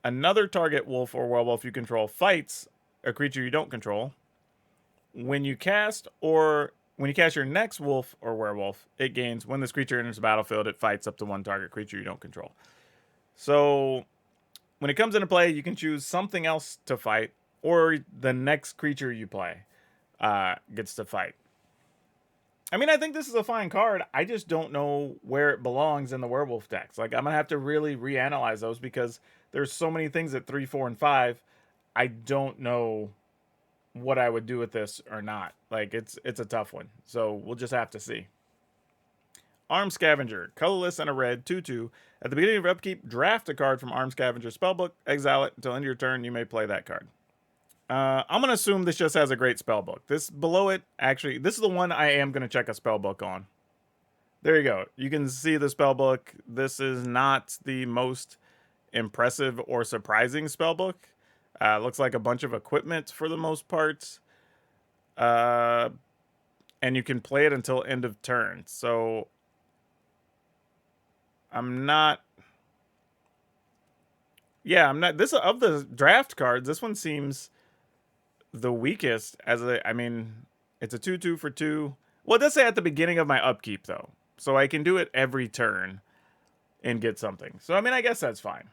Another target wolf or werewolf you control fights a creature you don't control. When you cast your next wolf or werewolf, it gains, when this creature enters the battlefield, it fights up to 1 target creature you don't control. So when it comes into play, you can choose something else to fight, or the next creature you play gets to fight. I mean, I think this is a fine card. I just don't know where it belongs in the werewolf decks. Like, I'm going to have to really reanalyze those because there's so many things at 3, 4, and 5. I don't know what I would do with this or not. Like, it's a tough one. So we'll just have to see. Armed Scavenger, colorless and a red, 2/2. At the beginning of your upkeep, draft a card from Armed Scavenger spellbook, exile it until end of your turn. You may play that card. I'm going to assume this just has a great spellbook. This below it, actually, this is the one I am going to check a spellbook on. There you go. You can see the spellbook. This is not the most impressive or surprising spellbook. Looks like a bunch of equipment for the most part. And you can play it until end of turn. So I'm not. This of the draft cards, this one seems the weakest. I mean, it's a 2/2 for 2. Well, it does say at the beginning of my upkeep though, so I can do it every turn and get something. So I mean, I guess that's fine.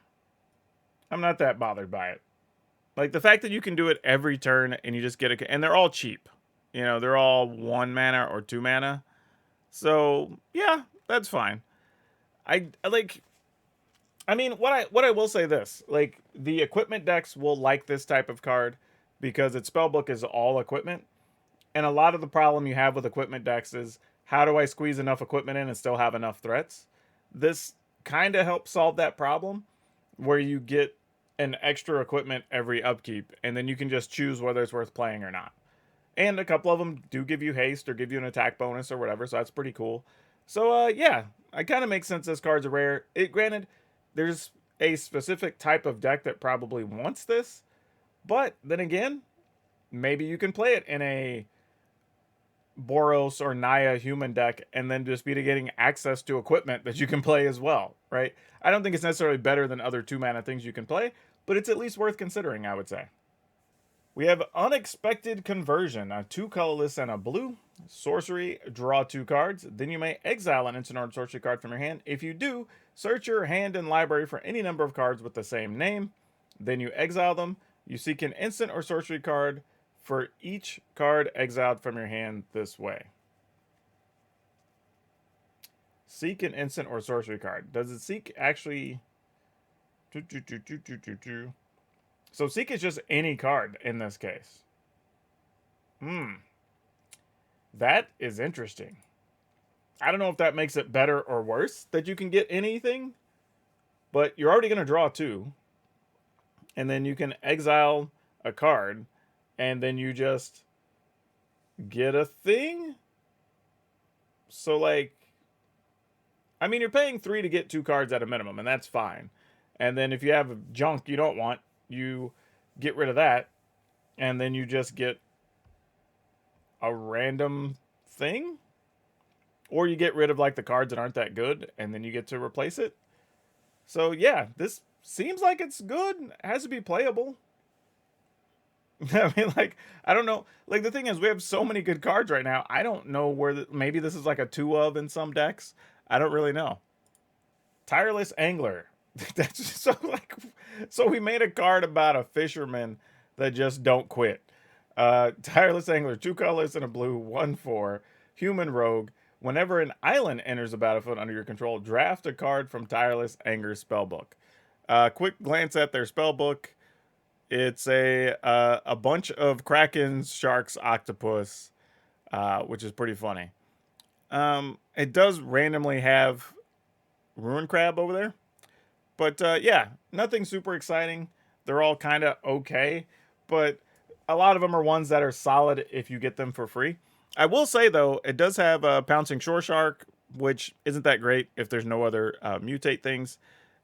I'm not that bothered by it. Like the fact that you can do it every turn and you just get a, and they're all cheap. You know, they're all 1 mana or 2 mana. So yeah, that's fine. I mean, what I will say this, like the equipment decks will like this type of card because its spellbook is all equipment. And a lot of the problem you have with equipment decks is, how do I squeeze enough equipment in and still have enough threats? This kind of helps solve that problem, where you get an extra equipment every upkeep, and then you can just choose whether it's worth playing or not. And a couple of them do give you haste or give you an attack bonus or whatever, so that's pretty cool. So yeah, it kind of makes sense this cards are rare. Granted, there's a specific type of deck that probably wants this, but then again, maybe you can play it in a Boros or Naya human deck and then just be getting access to equipment that you can play as well, right? I don't think it's necessarily better than other 2-mana things you can play, but it's at least worth considering, I would say. We have Unexpected Conversion, a 2 colorless and a blue. Sorcery, draw 2 cards. Then you may exile an instant or sorcery card from your hand. If you do, search your hand and library for any number of cards with the same name. Then you exile them. You seek an instant or sorcery card for each card exiled from your hand this way. Seek an instant or sorcery card. Does it seek actually... So seek is just any card in this case. That is interesting. I don't know if that makes it better or worse that you can get anything, but you're already going to draw 2. And then you can exile a card, and then you just get a thing? So, like, I mean, you're paying 3 to get 2 cards at a minimum, and that's fine. And then if you have junk you don't want, you get rid of that, and then you just get a random thing? Or you get rid of, like, the cards that aren't that good, and then you get to replace it. So, yeah, this seems like it's good. It has to be playable. I mean, like, I don't know. Like, the thing is, we have so many good cards right now. I don't know where... maybe this is like a 2 of in some decks. I don't really know. Tireless Angler. That's just so, like... So we made a card about a fisherman that just don't quit. Tireless Angler, 2 colors and a blue, 1/4. Human Rogue. Whenever an island enters the battlefield under your control, draft a card from Tireless Angler's spellbook. Quick glance at their spellbook. It's a bunch of krakens, sharks, octopus, which is pretty funny. It does randomly have Ruin Crab over there. But yeah, nothing super exciting. They're all kind of okay. But a lot of them are ones that are solid if you get them for free. I will say, though, it does have a Pouncing Shore Shark, which isn't that great if there's no other mutate things.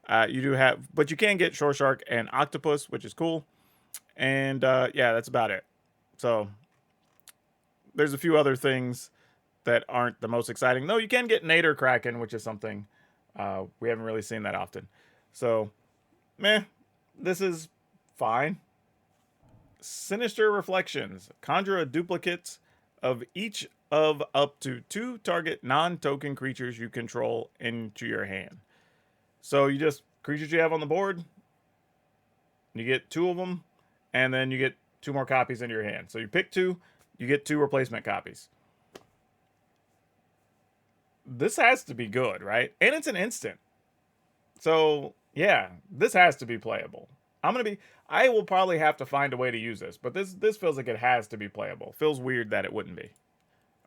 You do have, but you can get Shore Shark and Octopus, which is cool. And yeah, that's about it. So there's a few other things that aren't the most exciting. Though you can get Nader Kraken, which is something we haven't really seen that often. So, meh, this is fine. Sinister Reflections. Conjure a duplicate of each of up to 2 target non-token creatures you control into your hand. So you just, creatures you have on the board, you get 2 of them, and then you get 2 more copies into your hand. So you pick 2, you get 2 replacement copies. This has to be good, right? And it's an instant. So, yeah, this has to be playable. I will probably have to find a way to use this, but this feels like it has to be playable. Feels weird that it wouldn't be.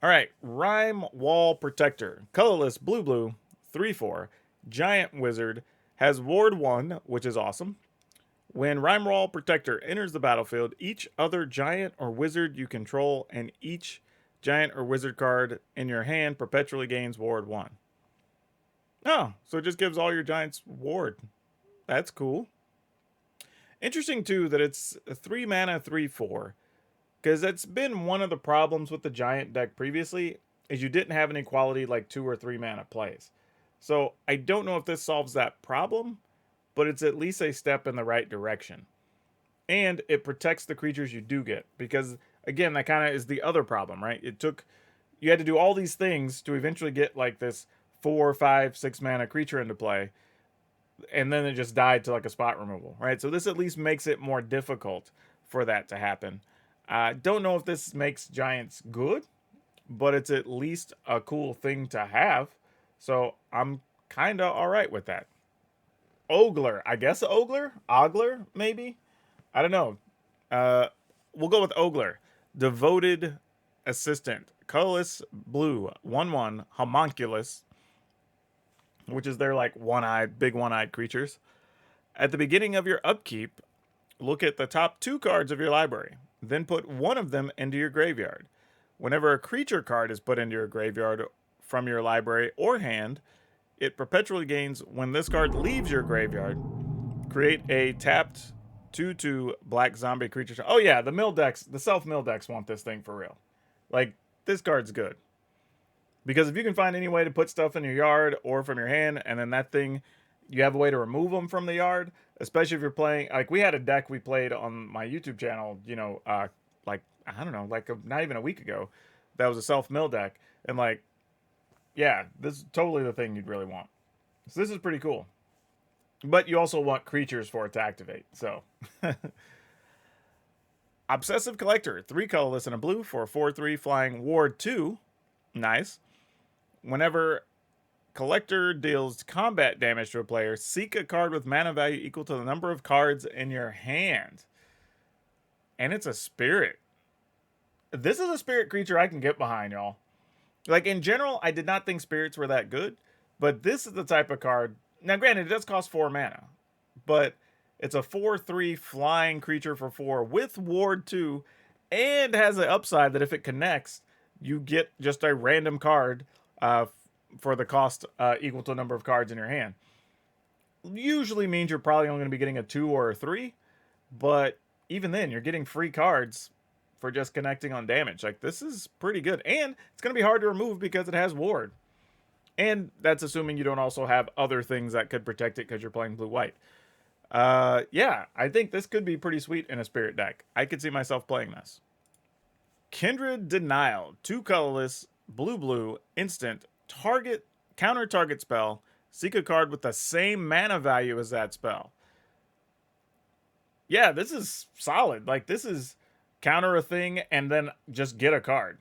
All right, Rime Wall Protector. Colorless, blue, 3/4. Giant Wizard. Has Ward 1, which is awesome. When Rime Wall Protector enters the battlefield, each other giant or wizard you control and each giant or wizard card in your hand perpetually gains Ward 1. Oh, so it just gives all your giants Ward. That's cool. Interesting, too, that it's a 3 mana, 3/4. Because that's been one of the problems with the giant deck previously, is you didn't have any quality like 2 or 3 mana plays. So I don't know if this solves that problem, but it's at least a step in the right direction. And it protects the creatures you do get. Because, again, that kind of is the other problem, right? You had to do all these things to eventually get like this 4, 5, 6 mana creature into play. And then it just died to like a spot removal, right? So this at least makes it more difficult for that to happen. Don't know if this makes giants good, but it's at least a cool thing to have. So I'm kind of all right with that. Ogler, I guess Ogler, maybe. I don't know. We'll go with Ogler. Devoted Assistant. Colorless blue. 1/1 homunculus, which is their like big one-eyed creatures. At the beginning of your upkeep, look at the top 2 cards of your library. Then put one of them into your graveyard. Whenever a creature card is put into your graveyard from your library or hand, it perpetually gains when this card leaves your graveyard. Create a tapped 2/2 black zombie creature. Oh yeah, the mill decks, the self-mill decks want this thing for real. Like, this card's good. Because if you can find any way to put stuff in your yard or from your hand, and then that thing, you have a way to remove them from the yard, especially if you're playing, like we had a deck we played on my YouTube channel, like, I don't know, like not even a week ago, that was a self-mill deck. And like, yeah, this is totally the thing you'd really want. So this is pretty cool. But you also want creatures for it to activate, so. Obsessive Collector, 3 colorless and a blue for a 4/3 flying ward 2. Nice. Whenever Collector deals combat damage to a player, seek a card with mana value equal to the number of cards in your hand. And it's a spirit. This is a spirit creature I can get behind, y'all. Like, in general, I did not think spirits were that good, but this is the type of card. Now, granted, it does cost 4 mana, but it's a 4/3 flying creature for 4 with ward 2, and has an upside that if it connects, you get just a random card for the cost equal to the number of cards in your hand. Usually means you're probably only going to be getting a 2 or a 3, but even then, you're getting free cards for just connecting on damage. Like, this is pretty good, and it's going to be hard to remove because it has ward. And that's assuming you don't also have other things that could protect it because you're playing blue-white. Yeah, I think this could be pretty sweet in a spirit deck. I could see myself playing this. Kindred Denial, 2 colorless, blue, instant, counter target spell, seek a card with the same mana value as that spell. Yeah, this is solid. Like, this is counter a thing and then just get a card.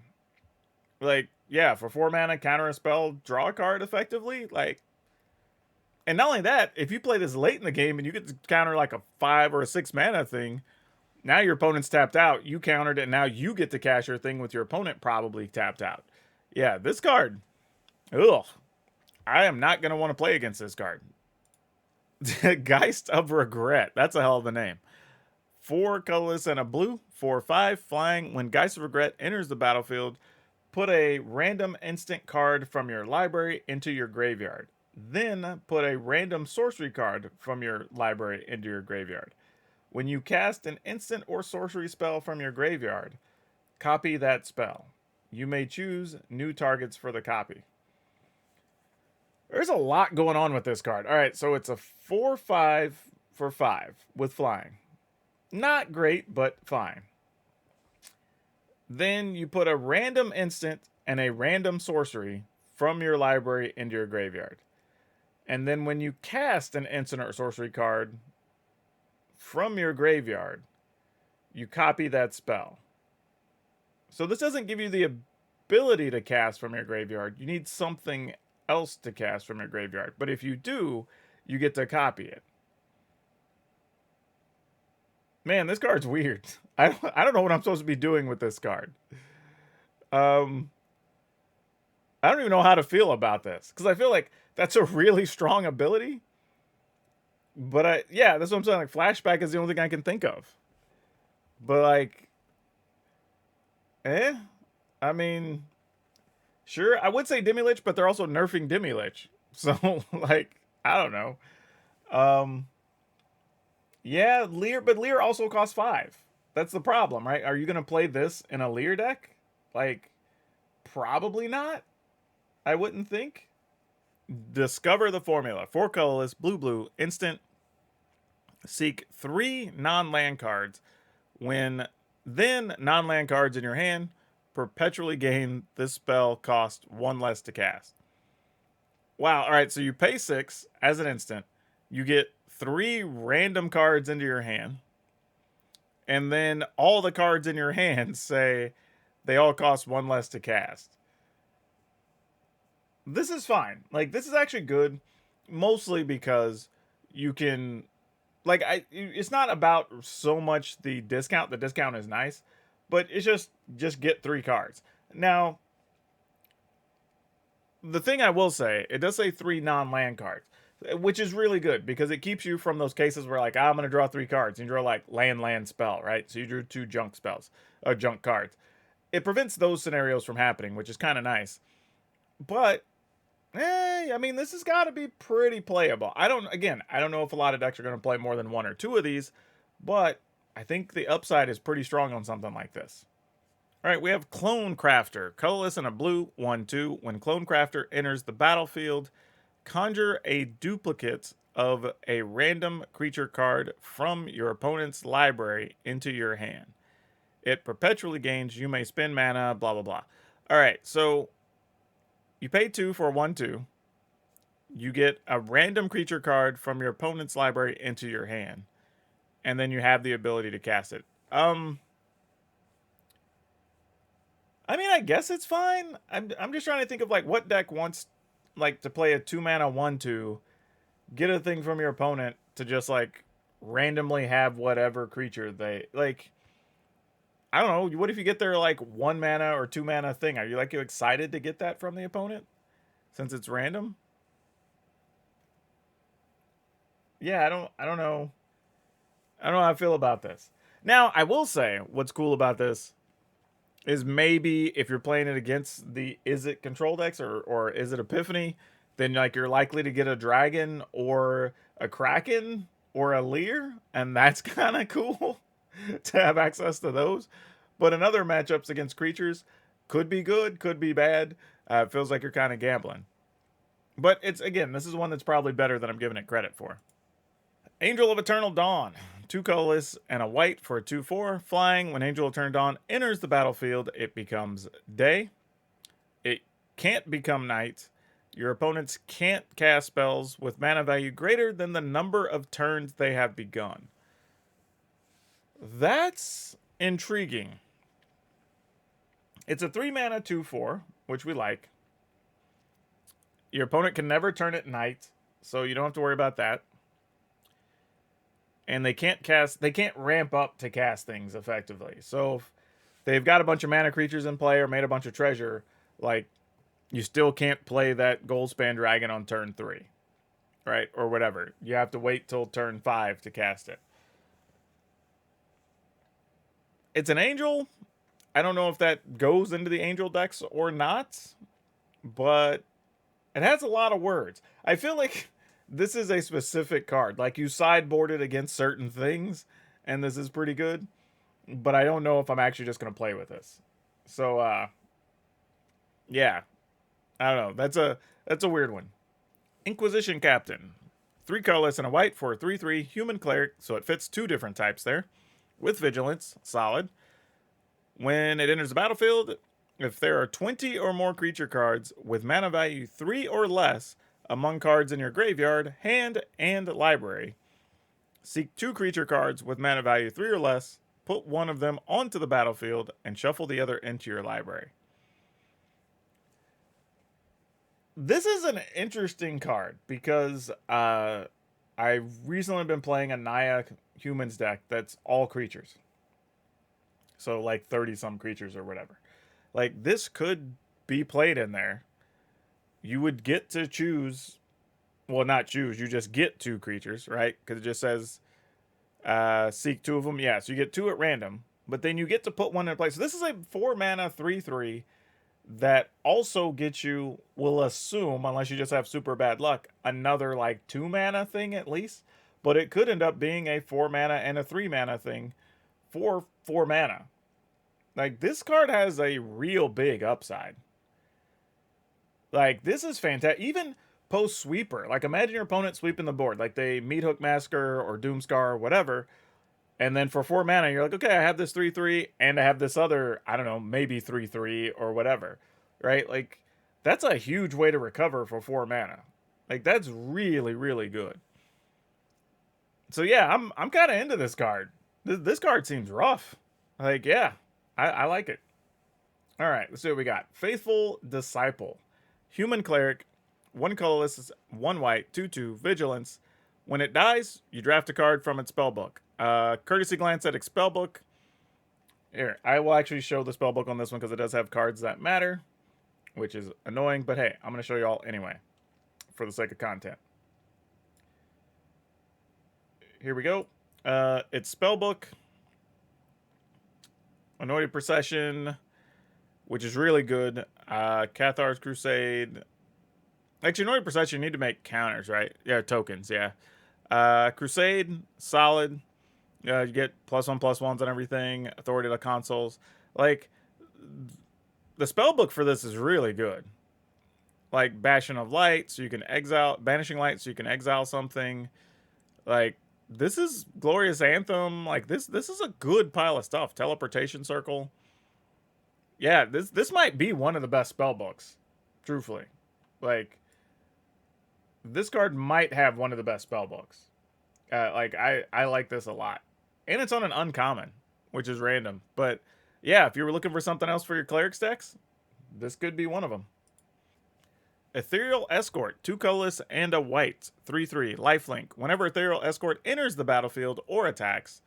Like, yeah, for 4 mana, counter a spell, draw a card effectively. Like, and not only that, if you play this late in the game and you get to counter like a 5 or a 6 mana thing, now your opponent's tapped out, you countered it, and now you get to cash your thing with your opponent probably tapped out. Yeah, this card, ugh, I am not going to want to play against this card. Geist of Regret, that's a hell of a name. 4 colorless and a blue, 4/5 flying. When Geist of Regret enters the battlefield, put a random instant card from your library into your graveyard. Then put a random sorcery card from your library into your graveyard. When you cast an instant or sorcery spell from your graveyard, copy that spell. You may choose new targets for the copy. There's a lot going on with this card. All right, so it's a 4/5 for 5 with flying. Not great, but fine. Then you put a random instant and a random sorcery from your library into your graveyard. And then when you cast an instant or sorcery card from your graveyard, you copy that spell. So this doesn't give you the ability to cast from your graveyard. You need something else to cast from your graveyard. But if you do, you get to copy it. Man, this card's weird. I don't know what I'm supposed to be doing with this card. I don't even know how to feel about this, because I feel like that's a really strong ability. But yeah, that's what I'm saying. Like, flashback is the only thing I can think of. But like, I mean, sure, I would say Demi-Lich, but they're also nerfing Demi-Lich. So like, I don't know. Yeah, Leer, but Leer also costs 5. That's the problem, right? Are you gonna play this in a Leer deck? Like, probably not. I wouldn't think. Discover the formula. 4 colorless, blue, instant. Seek 3 non-land cards. When then non-land cards in your hand, perpetually gain this spell cost 1 less to cast. Wow, alright, so you pay 6 as an instant. You get 3 random cards into your hand. And then all the cards in your hand say they all cost 1 less to cast. This is fine. Like, this is actually good, mostly because you can like, it's not about so much the discount. The discount is nice, but it's just get 3 cards. Now, the thing I will say, it does say 3 non-land cards, which is really good because it keeps you from those cases where like, I'm gonna draw 3 cards, and you draw like land spell, right? So you drew 2 junk spells, junk cards. It prevents those scenarios from happening, which is kind of nice. But I mean, this has got to be pretty playable. I don't know if a lot of decks are going to play more than 1 or 2 of these, but I think the upside is pretty strong on something like this. All right, we have Clone Crafter. Colorless and a blue, 1/2. When Clone Crafter enters the battlefield, conjure a duplicate of a random creature card from your opponent's library into your hand. It perpetually gains, you may spend mana, blah, blah, blah. All right, so you pay 2 for a 1/2. You get a random creature card from your opponent's library into your hand. And then you have the ability to cast it. I mean, I guess it's fine. I'm just trying to think of like what deck wants like to play a 2 mana 1/2, get a thing from your opponent to just like randomly have whatever creature they like. I don't know. What if you get their like 1 mana or 2 mana thing? Are you like excited to get that from the opponent since it's random? Yeah, I don't know. I don't know how I feel about this. Now, I will say what's cool about this is maybe if you're playing it against the is it control decks or is it Epiphany, then like you're likely to get a dragon or a kraken or a leer, and that's kind of cool to have access to those. But in other matchups against creatures, could be good, could be bad. It feels like you're kind of gambling. But it's, again, this is one that's probably better than I'm giving it credit for. Angel of Eternal Dawn. 2 colorless and a white for a 2/4. Flying. When Angel of Eternal Dawn enters the battlefield, it becomes day. It can't become night. Your opponents can't cast spells with mana value greater than the number of turns they have begun. That's intriguing. It's a 3 mana 2/4, which we like. Your opponent can never turn it night, so you don't have to worry about that. And they can't ramp up to cast things effectively. So if they've got a bunch of mana creatures in play or made a bunch of treasure, like, you still can't play that Goldspan Dragon on turn 3, right? Or whatever. You have to wait till turn 5 to cast it. It's an angel. I don't know if that goes into the angel decks or not, but it has a lot of words. I feel like this is a specific card. Like, you sideboard it against certain things, and this is pretty good. But I don't know if I'm actually just going to play with this. So, yeah. I don't know. That's a weird one. Inquisition Captain. 3 colorless and a white for a 3/3 human cleric, so it fits 2 different types there. With vigilance, solid. When it enters the battlefield, if there are 20 or more creature cards with mana value 3 or less among cards in your graveyard, hand, and library, seek 2 creature cards with mana value 3 or less, put 1 of them onto the battlefield, and shuffle the other into your library. This is an interesting card because I've recently been playing a Naya humans deck that's all creatures. So like 30-some creatures or whatever. Like, this could be played in there. You would get to choose, well, not choose, you just get 2 creatures, right? Because it just says seek 2 of them. Yeah, so you get 2 at random, but then you get to put 1 in place. So this is a 4 mana 3/3 that also gets you, we'll assume, unless you just have super bad luck, another like 2 mana thing at least. But it could end up being a 4 mana and a 3 mana thing for 4 mana. Like, this card has a real big upside. Like, this is fantastic. Even post sweeper. Like, imagine your opponent sweeping the board. Like, they Meathook Massacre or Doomscar or whatever. And then for 4 mana, you're like, okay, I have this 3/3 and I have this other, I don't know, maybe 3/3 or whatever. Right? Like, that's a huge way to recover for 4 mana. Like, that's really, really good. So yeah, I'm kind of into this card. This card seems rough. Like, yeah, I like it. All right, let's see what we got. Faithful Disciple. Human cleric, 1 colorless, 1 white, 2/2, vigilance. When it dies, you draft a card from its spellbook. Courtesy glance at its spellbook. Here, I will actually show the spellbook on this one because it does have cards that matter, which is annoying. But hey, I'm going to show you all anyway for the sake of content. Here we go. It's spellbook. Anointed Procession, which is really good. Cathar's Crusade. Actually, Anointed Procession, you need to make counters, right? Yeah, tokens, yeah. Crusade, solid. You get +1/+1s on everything. Authority to consoles. Like, the spellbook for this is really good. Like, Bastion of Light, so you can exile. Banishing Light, so you can exile something. Like, this is Glorious Anthem. Like, this is a good pile of stuff. Teleportation Circle. Yeah, this might be one of the best spellbooks. Truthfully. Like, this card might have one of the best spellbooks. Like, I like this a lot. And it's on an uncommon, which is random. But, yeah, if you were looking for something else for your Clerics decks, this could be one of them. Ethereal Escort, 2 colorless and a white, 3/3, lifelink. Whenever Ethereal Escort enters the battlefield or attacks,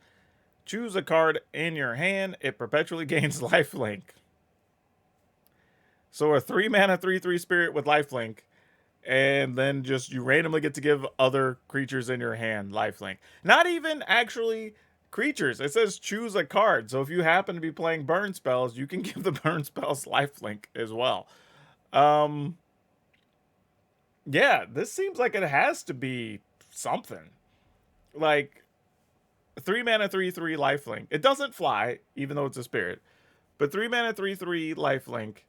choose a card in your hand. It perpetually gains lifelink. So a 3-mana, 3/3 spirit with lifelink, and then just you randomly get to give other creatures in your hand lifelink. Not even actually creatures. It says choose a card. So if you happen to be playing burn spells, you can give the burn spells lifelink as well. Yeah, this seems like it has to be something. Like, 3-mana, 3/3 lifelink. It doesn't fly, even though it's a spirit. But 3-mana, 3/3 lifelink.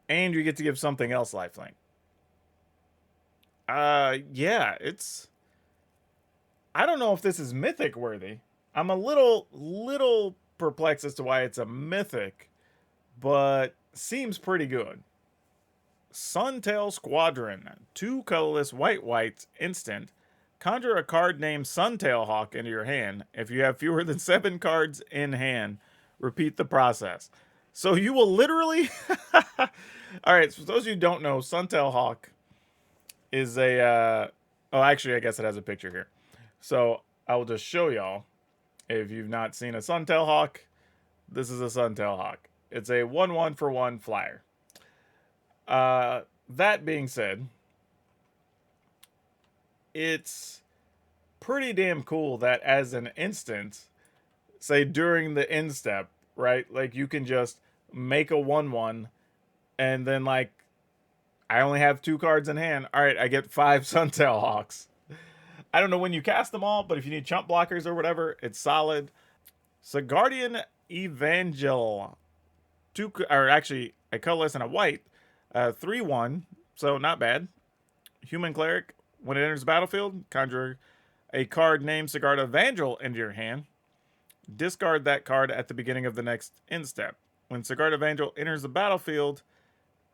And you get to give something else lifelink. Yeah, it's... I don't know if this is mythic worthy. I'm a little perplexed as to why it's a mythic. But seems pretty good. Suntail Squadron, 2 colorless white, instant. Conjure a card named Suntail Hawk into your hand. If you have fewer than 7 cards in hand, repeat the process. So you will literally... Alright, so for those of you who don't know, Suntail Hawk is a... Oh, actually, I guess it has a picture here. So I will just show y'all. If you've not seen a Suntail Hawk, this is a Suntail Hawk. It's a 1/1 for 1 flyer. That being said, it's pretty damn cool that as an instant, say during the end step, right? Like you can just make a 1/1 and then like, I only have 2 cards in hand. All right, I get 5 Suntail Hawks. I don't know when you cast them all, but if you need chump blockers or whatever, it's solid. Sigardian Evangel, 2, or actually a colorless and a white. 3/1, so not bad. Human Cleric, when it enters the battlefield, conjure a card named Sigarda Evangel into your hand. Discard that card at the beginning of the next end step. When Sigarda Evangel enters the battlefield,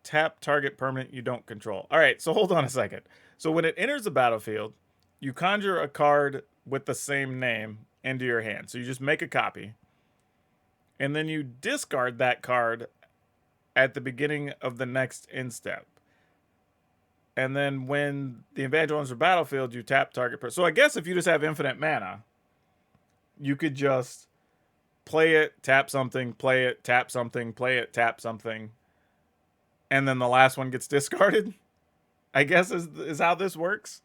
tap target permanent you don't control. Alright, so hold on a second. So when it enters the battlefield, you conjure a card with the same name into your hand. So you just make a copy. And then you discard that card at the beginning of the next end step. And then when the Evangel enters the battlefield, you tap target. So I guess if you just have infinite mana, you could just play it, tap something, play it, tap something, play it, tap something. And then the last one gets discarded, I guess is how this works.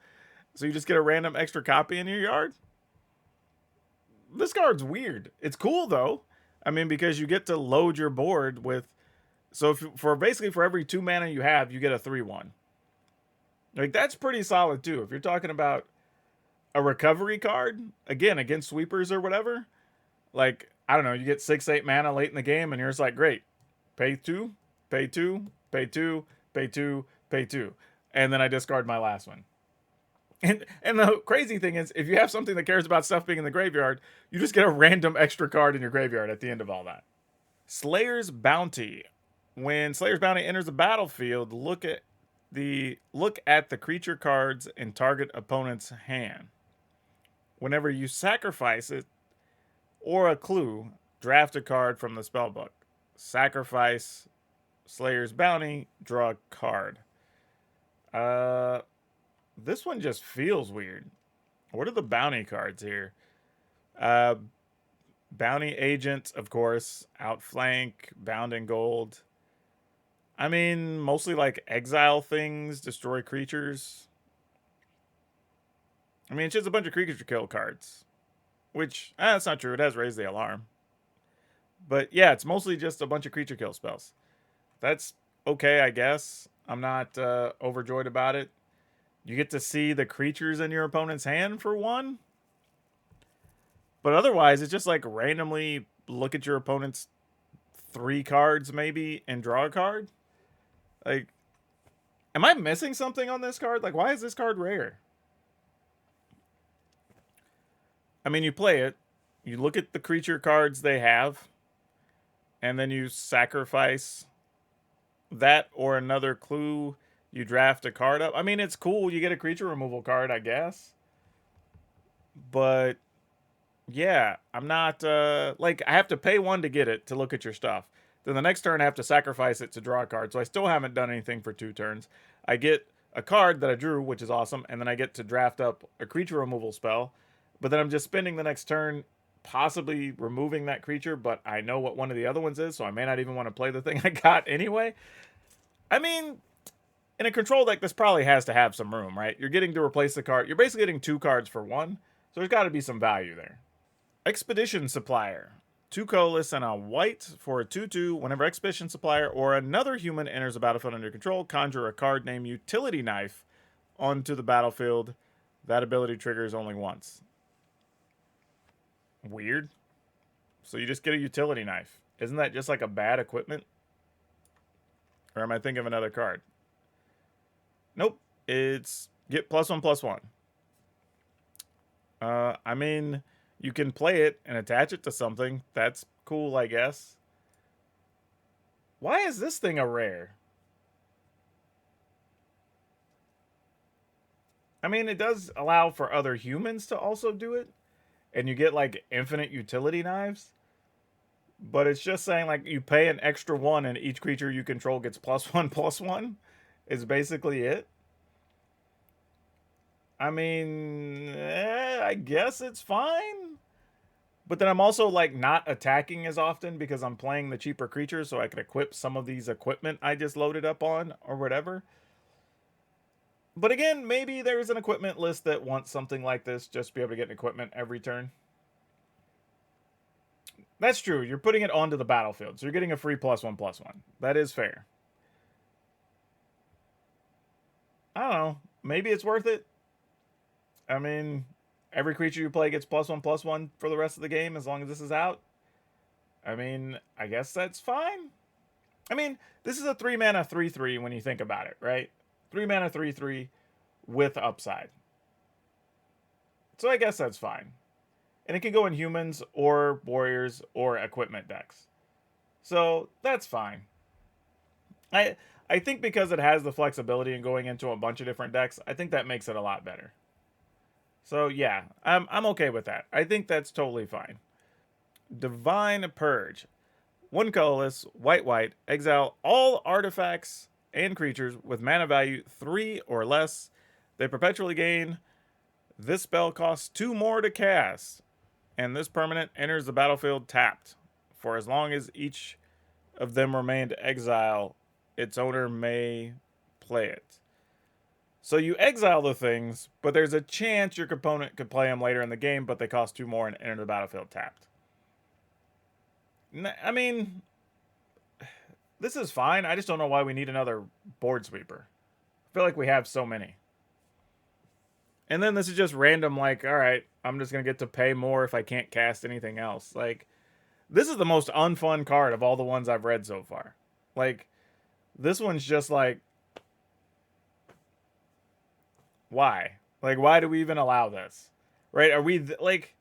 So you just get a random extra copy in your yard. This card's weird. It's cool though. I mean, because you get to load your board with... So for basically for every 2 mana you have, you get a 3/1. Like that's pretty solid too. If you're talking about a recovery card, again, against sweepers or whatever, like, I don't know, you get 6-8 mana late in the game and you're just like, great. Pay 2, pay 2, pay 2, pay 2, pay 2. And then I discard my last one. And the crazy thing is, if you have something that cares about stuff being in the graveyard, you just get a random extra card in your graveyard at the end of all that. Slayer's Bounty. When Slayer's Bounty enters the battlefield, look at the creature cards in target opponent's hand. Whenever you sacrifice it or a clue, draft a card from the spellbook. Sacrifice Slayer's Bounty, draw a card. This one just feels weird. What are the bounty cards here? Uh, Bounty Agent, of course. Outflank, Bound in Gold. I mean, mostly like exile things, destroy creatures. I mean, it's just a bunch of creature kill cards. Which, that's not true. It has Raise the Alarm. But yeah, it's mostly just a bunch of creature kill spells. That's okay, I guess. I'm not overjoyed about it. You get to see the creatures in your opponent's hand for one. But otherwise, it's just like randomly look at your opponent's 3 cards maybe and draw a card. Like, am I missing something on this card? Like, why is this card rare? I mean, you play it, you look at the creature cards they have, and then you sacrifice that or another clue. You draft a card up. I mean, it's cool. You get a creature removal card, I guess. But yeah, I'm not like I have to pay 1 to get it to look at your stuff. Then the next turn I have to sacrifice it to draw a card. So I still haven't done anything for 2 turns. I get a card that I drew, which is awesome, and then I get to draft up a creature removal spell. But then I'm just spending the next turn possibly removing that creature, but I know what one of the other ones is, so I may not even want to play the thing I got anyway. I mean, in a control deck, this probably has to have some room, right? You're getting to replace the card. You're basically getting 2 cards for 1, so there's got to be some value there. Expedition Supplier. 2 colorless and a white for a 2/2. Whenever Expedition Supplier or another human enters a battlefield under control, conjure a card named Utility Knife onto the battlefield. That ability triggers only once. Weird. So you just get a Utility Knife. Isn't that just like a bad equipment? Or am I thinking of another card? Nope. It's get +1/+1. I mean, you can play it and attach it to something. That's cool, I guess. Why is this thing a rare? I mean, it does allow for other humans to also do it. And you get like infinite utility knives. But it's just saying like you pay an extra 1 and each creature you control gets +1/+1 is basically it. I mean, I guess it's fine. But then I'm also like not attacking as often because I'm playing the cheaper creatures so I can equip some of these equipment I just loaded up on or whatever. But again, maybe there's an equipment list that wants something like this just to be able to get an equipment every turn. That's true. You're putting it onto the battlefield, so you're getting a free +1/+1. That is fair. I don't know. Maybe it's worth it. I mean, every creature you play gets +1/+1 for the rest of the game as long as this is out. I mean, I guess that's fine. I mean, this is a 3 mana 3/3 when you think about it, right? 3 mana 3/3 with upside. So I guess that's fine. And it can go in humans or warriors or equipment decks. So that's fine. I think because it has the flexibility in going into a bunch of different decks, I think that makes it a lot better. So yeah, I'm okay with that. I think that's totally fine. Divine Purge. 1 colorless, white, exile all artifacts and creatures with mana value 3 or less. They perpetually gain. This spell costs 2 more to cast. And this permanent enters the battlefield tapped. For as long as each of them remained exile, its owner may play it. So you exile the things, but there's a chance your opponent could play them later in the game, but they cost 2 more and enter the battlefield tapped. I mean, this is fine. I just don't know why we need another board sweeper. I feel like we have so many. And then this is just random, like, all right, I'm just going to get to pay more if I can't cast anything else. Like, this is the most unfun card of all the ones I've read so far. Like, this one's just like, why? Like, why do we even allow this? Right? Are we, like...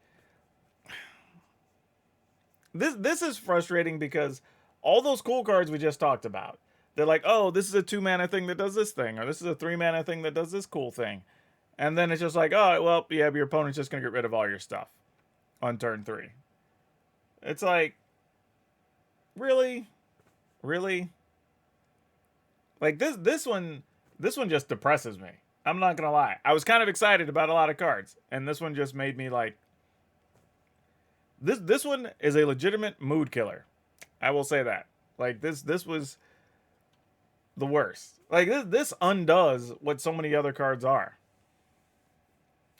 This is frustrating because all those cool cards we just talked about, they're like, oh, this is a 2 mana thing that does this thing, or this is a 3 mana thing that does this cool thing. And then it's just like, oh, well, yeah, but your opponent's just going to get rid of all your stuff on turn 3. It's like, really? Really? Like, this one just depresses me. I'm not gonna lie. I was kind of excited about a lot of cards, and this one just made me like. This one is a legitimate mood killer. I will say that. Like this was the worst. Like this undoes what so many other cards are.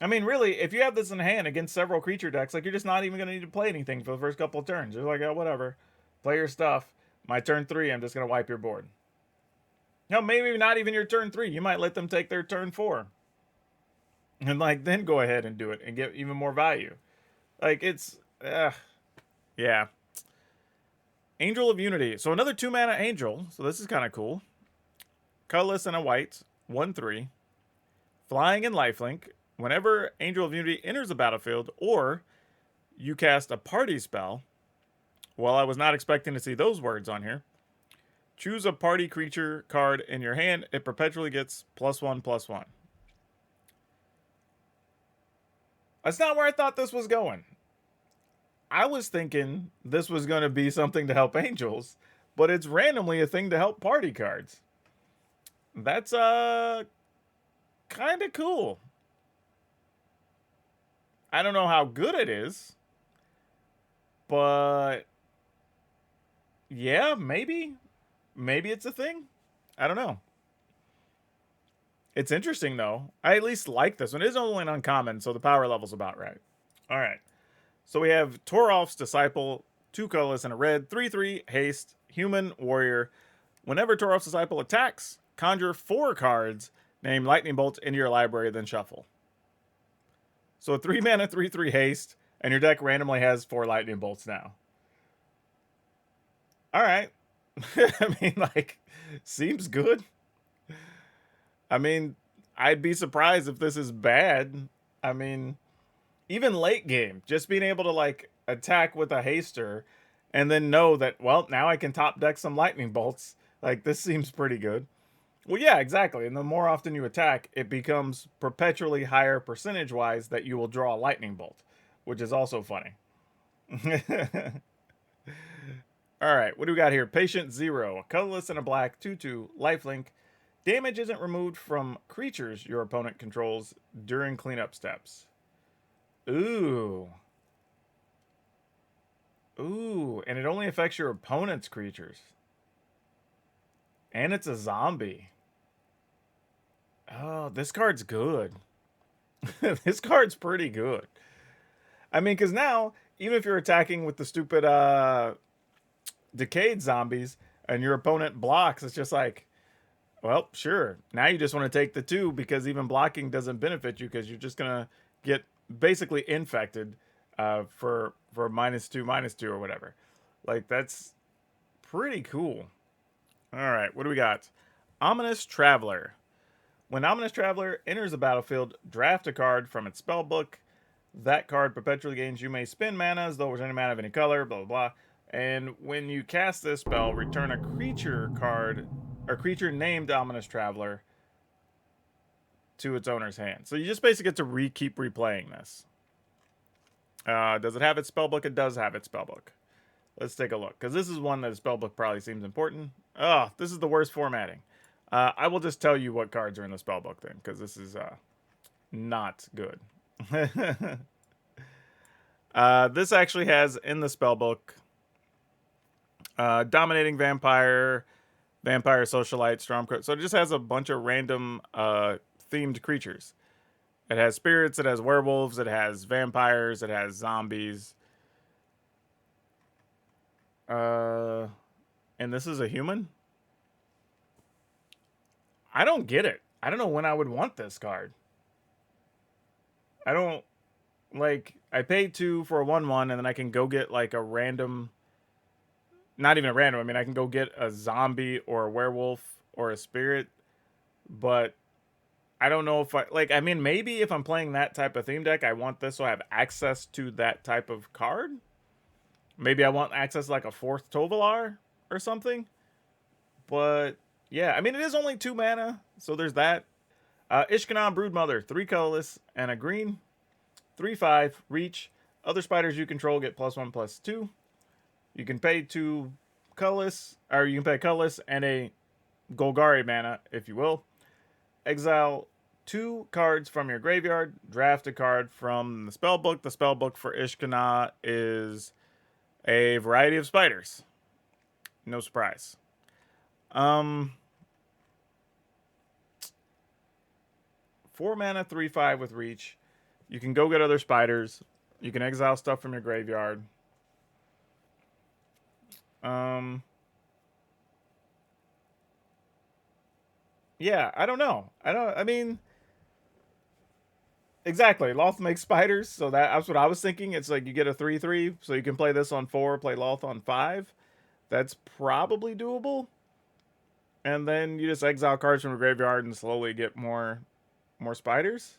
I mean, really, if you have this in hand against several creature decks, like you're just not even gonna need to play anything for the first couple of turns. You're like, oh, whatever, play your stuff. My turn 3, I'm just gonna wipe your board. No, maybe not even your turn 3. You might let them take their turn 4, and like then go ahead and do it and get even more value. Like it's, yeah. Angel of Unity. So another 2-mana angel. So this is kind of cool. Colorless and a white. 1/3. Flying and lifelink. Whenever Angel of Unity enters the battlefield, or you cast a party spell. Well, I was not expecting to see those words on here. Choose a party creature card in your hand. It perpetually gets +1/+1. That's not where I thought this was going. I was thinking this was going to be something to help angels, but it's randomly a thing to help party cards. That's kind of cool. I don't know how good it is, but yeah, maybe it's a thing. I don't know. It's interesting though. I at least like this one. It is only an uncommon, so the power level's about right. All right. So we have Torolf's Disciple, 2 colorless and a red, 3/3 haste, human warrior. Whenever Torolf's Disciple attacks, conjure 4 cards named Lightning Bolt into your library, then shuffle. So a 3-mana 3/3 haste, and your deck randomly has 4 Lightning Bolts now. All right. I mean, like, seems good. I mean, I'd be surprised if this is bad. I mean, even late game, just being able to like attack with a haster and then know that, well, now I can top deck some lightning bolts. Like this seems pretty good. Well, yeah, exactly. And the more often you attack, it becomes perpetually higher percentage wise that you will draw a lightning bolt, which is also funny. All right, what do we got here? Patient 0, a colorless and a black, 2/2, lifelink. Damage isn't removed from creatures your opponent controls during cleanup steps. Ooh. Ooh, and it only affects your opponent's creatures. And it's a zombie. Oh, this card's good. This card's pretty good. I mean, because now, even if you're attacking with the stupid decayed zombies and your opponent blocks, it's just like, well, sure. Now you just want to take the 2 because even blocking doesn't benefit you because you're just going to get basically infected for -2/-2 or whatever. Like that's pretty cool. All right, what do we got? Ominous Traveler. When Ominous Traveler enters the battlefield, draft a card from its spellbook. That card perpetually gains. You may spend mana as though it was any mana of any color. Blah blah blah. And when you cast this spell, return a creature card or creature named Ominous Traveler to its owner's hand. So you just basically get to keep replaying this. Does it have its spellbook? It does have its spellbook. Let's take a look, because this is one that the spellbook probably seems important. Oh, this is the worst formatting. I will just tell you what cards are in the spellbook then, because this is not good. This actually has in the spellbook Dominating Vampire, Vampire Socialite, Stormcrow. So it just has a bunch of random themed creatures. It has spirits, it has werewolves, it has vampires, it has zombies. And this is a human? I don't get it. I don't know when I would want this card. I don't, like, I paid 2 for a 1/1, and then I can go get, like, a random, not even a random, I mean, I can go get a zombie or a werewolf or a spirit, but I don't know if I mean, maybe if I'm playing that type of theme deck, I want this so I have access to that type of card. Maybe I want access to like a 4th Tovolar or something. But yeah, I mean, it is only 2 mana, so there's that. Ishkanan Broodmother, 3 colorless and a green. 3/5, reach. Other spiders you control get +1/+2. You can pay 2 colorless, or you can pay colorless and a Golgari mana, if you will. Exile 2 cards from your graveyard, draft a card from the spellbook. The spellbook for Ishkana is a variety of spiders. No surprise. 4 mana, 3/5 with reach. You can go get other spiders. You can exile stuff from your graveyard. Yeah, I don't know. I mean, exactly. Loth makes spiders, so that's what I was thinking. It's like you get a 3/3, so you can play this on 4, play Loth on 5. That's probably doable. And then you just exile cards from your graveyard and slowly get more spiders.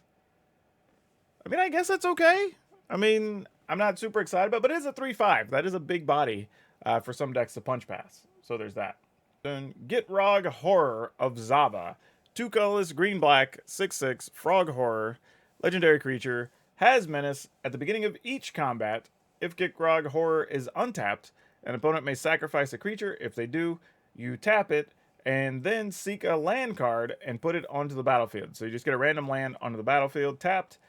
I mean, I guess that's okay. I mean, I'm not super excited about it, but it is a 3/5. That is a big body for some decks to punch pass. So there's that. Then Gitrog Horror of Zava. 2 colorless, green black, 6/6, frog horror, legendary creature, has menace. At the beginning of each combat, if Gitrog Horror is untapped, an opponent may sacrifice a creature. If they do, you tap it and then seek a land card and put it onto the battlefield. So you just get a random land onto the battlefield tapped,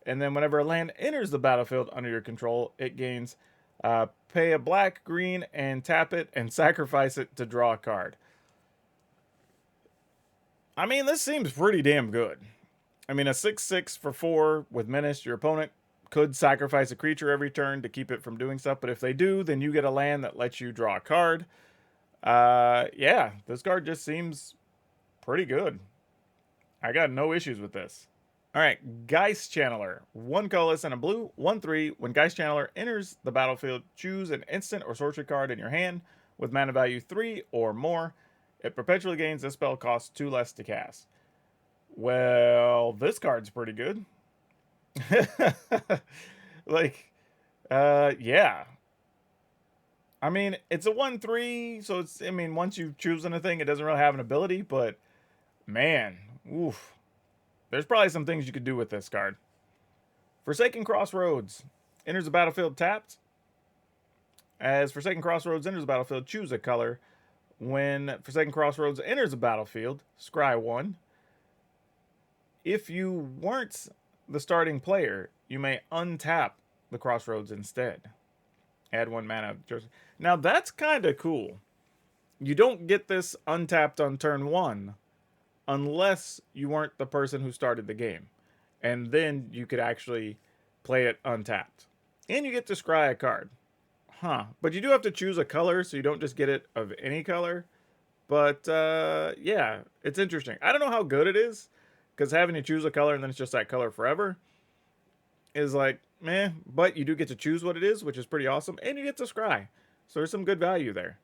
and then whenever a land enters the battlefield under your control, it gains pay a black, green, and tap it and sacrifice it to draw a card. I mean, this seems pretty damn good. I mean, a 6/6 for 4 with menace, your opponent could sacrifice a creature every turn to keep it from doing stuff, but if they do, then you get a land that lets you draw a card. Yeah, this card just seems pretty good. I got no issues with this. All right, Geist Channeler. 1 colorless and a blue, 1/3. When Geist Channeler enters the battlefield, choose an instant or sorcery card in your hand with mana value 3 or more. It perpetually gains. This spell costs 2 less to cast. Well, this card's pretty good. Like, yeah. I mean, it's a 1/3, so it's, I mean, once you've chosen a thing, it doesn't really have an ability, but man, oof. There's probably some things you could do with this card. Forsaken Crossroads. Enters the battlefield tapped. As Forsaken Crossroads enters the battlefield, choose a color. When Forsaken Crossroads enters the battlefield, scry 1. If you weren't the starting player, you may untap the Crossroads instead. Add 1 mana. Now that's kind of cool. You don't get this untapped on turn 1 unless you weren't the person who started the game. And then you could actually play it untapped. And you get to scry a card. Huh. But you do have to choose a color, so you don't just get it of any color. But, yeah, it's interesting. I don't know how good it is, because having to choose a color and then it's just that color forever is like, meh. But you do get to choose what it is, which is pretty awesome. And you get to scry. So there's some good value there.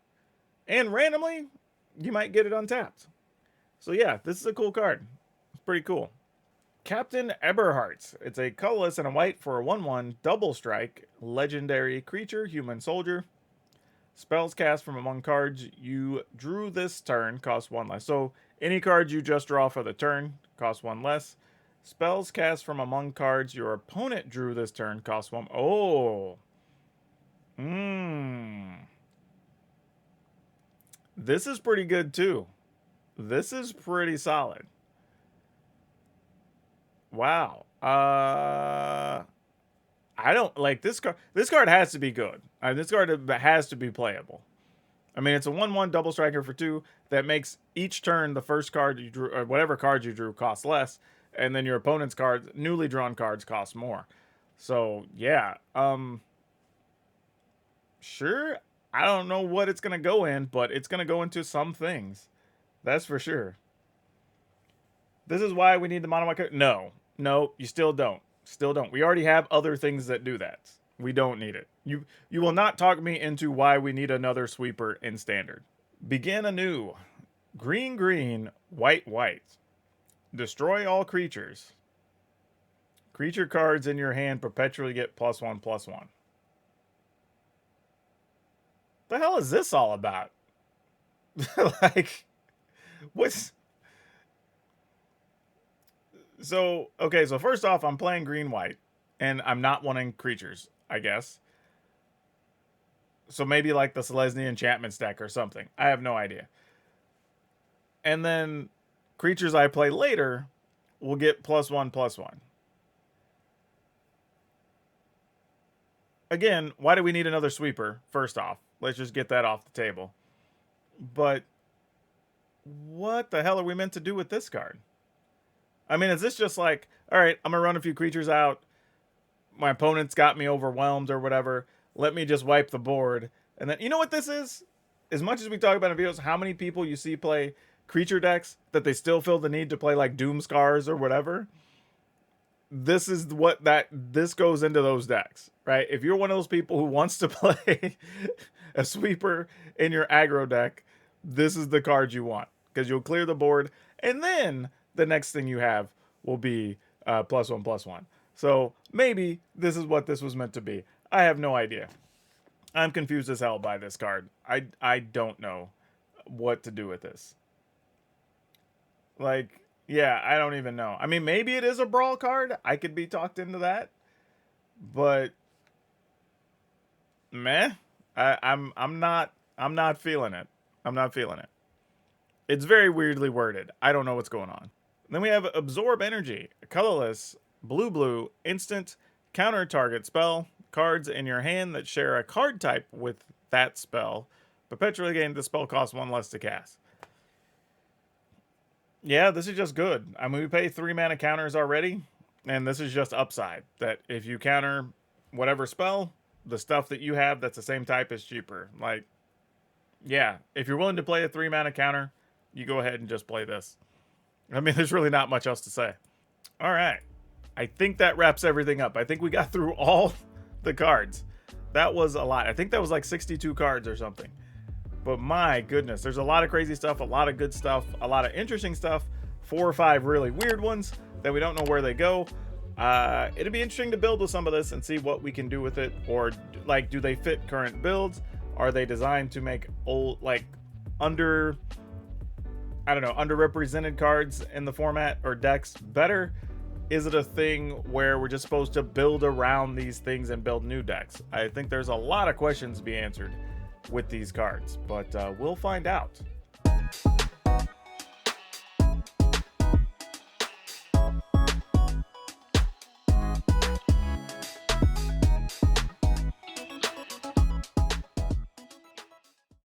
And randomly, you might get it untapped. So yeah, this is a cool card. It's pretty cool. Captain Eberhardt. It's a colorless and a white for a 1/1 double strike legendary creature, human soldier. Spells cast from among cards you drew this turn cost 1 less. So any card you just draw for the turn costs 1 less. Spells cast from among cards your opponent drew this turn cost 1. Oh. This is pretty good too. This is pretty solid. Wow. I don't like this card. This card has to be good. This card has to be playable. I mean, it's a 1/1 double striker for 2 that makes each turn the first card you drew, or whatever card you drew, cost less, and then your opponent's cards, newly drawn cards, cost more. So yeah. Sure. I don't know what it's gonna go in, but it's gonna go into some things. That's for sure. This is why we need the mono white card. No, you still don't. Still don't. We already have other things that do that. We don't need it. You will not talk me into why we need another sweeper in standard. Begin anew. Green, white. Destroy all creatures. Creature cards in your hand perpetually get +1/+1. The hell is this all about? Like, what's... So, okay, so first off, I'm playing green-white, and I'm not wanting creatures, I guess. So maybe like the Selesnya enchantment deck or something. I have no idea. And then creatures I play later will get +1/+1. Again, why do we need another sweeper? First off, let's just get that off the table. But what the hell are we meant to do with this card? I mean, is this just like, all right, I'm going to run a few creatures out. My opponent's got me overwhelmed or whatever. Let me just wipe the board. And then, you know what this is? As much as we talk about in videos, how many people you see play creature decks that they still feel the need to play like Doom Scars or whatever. This is what this goes into those decks, right? If you're one of those people who wants to play a sweeper in your aggro deck, this is the card you want, because you'll clear the board, and then the next thing you have will be +1/+1. So maybe this is what this was meant to be. I have no idea. I'm confused as hell by this card. I don't know what to do with this. Like, yeah, I don't even know. I mean, maybe it is a brawl card. I could be talked into that. But meh. I'm not feeling it. I'm not feeling it. It's very weirdly worded. I don't know what's going on. Then we have Absorb Energy, a colorless blue instant counter target spell. Cards in your hand that share a card type with that spell perpetually gain. The spell costs 1 less to cast. Yeah, this is just good. I mean, we pay 3 mana counters already, and this is just upside. That if you counter whatever spell, the stuff that you have that's the same type is cheaper. Like, yeah, if you're willing to play a 3 mana counter, you go ahead and just play this. I mean, there's really not much else to say. All right. I think that wraps everything up. I think we got through all the cards. That was a lot. I think that was like 62 cards or something. But my goodness, there's a lot of crazy stuff, a lot of good stuff, a lot of interesting stuff, 4 or 5 really weird ones that we don't know where they go. It'll be interesting to build with some of this and see what we can do with it. Or, like, do they fit current builds? Are they designed to make old, like, underrepresented cards in the format or decks better? Is it a thing where we're just supposed to build around these things and build new decks? I think there's a lot of questions to be answered with these cards, but we'll find out.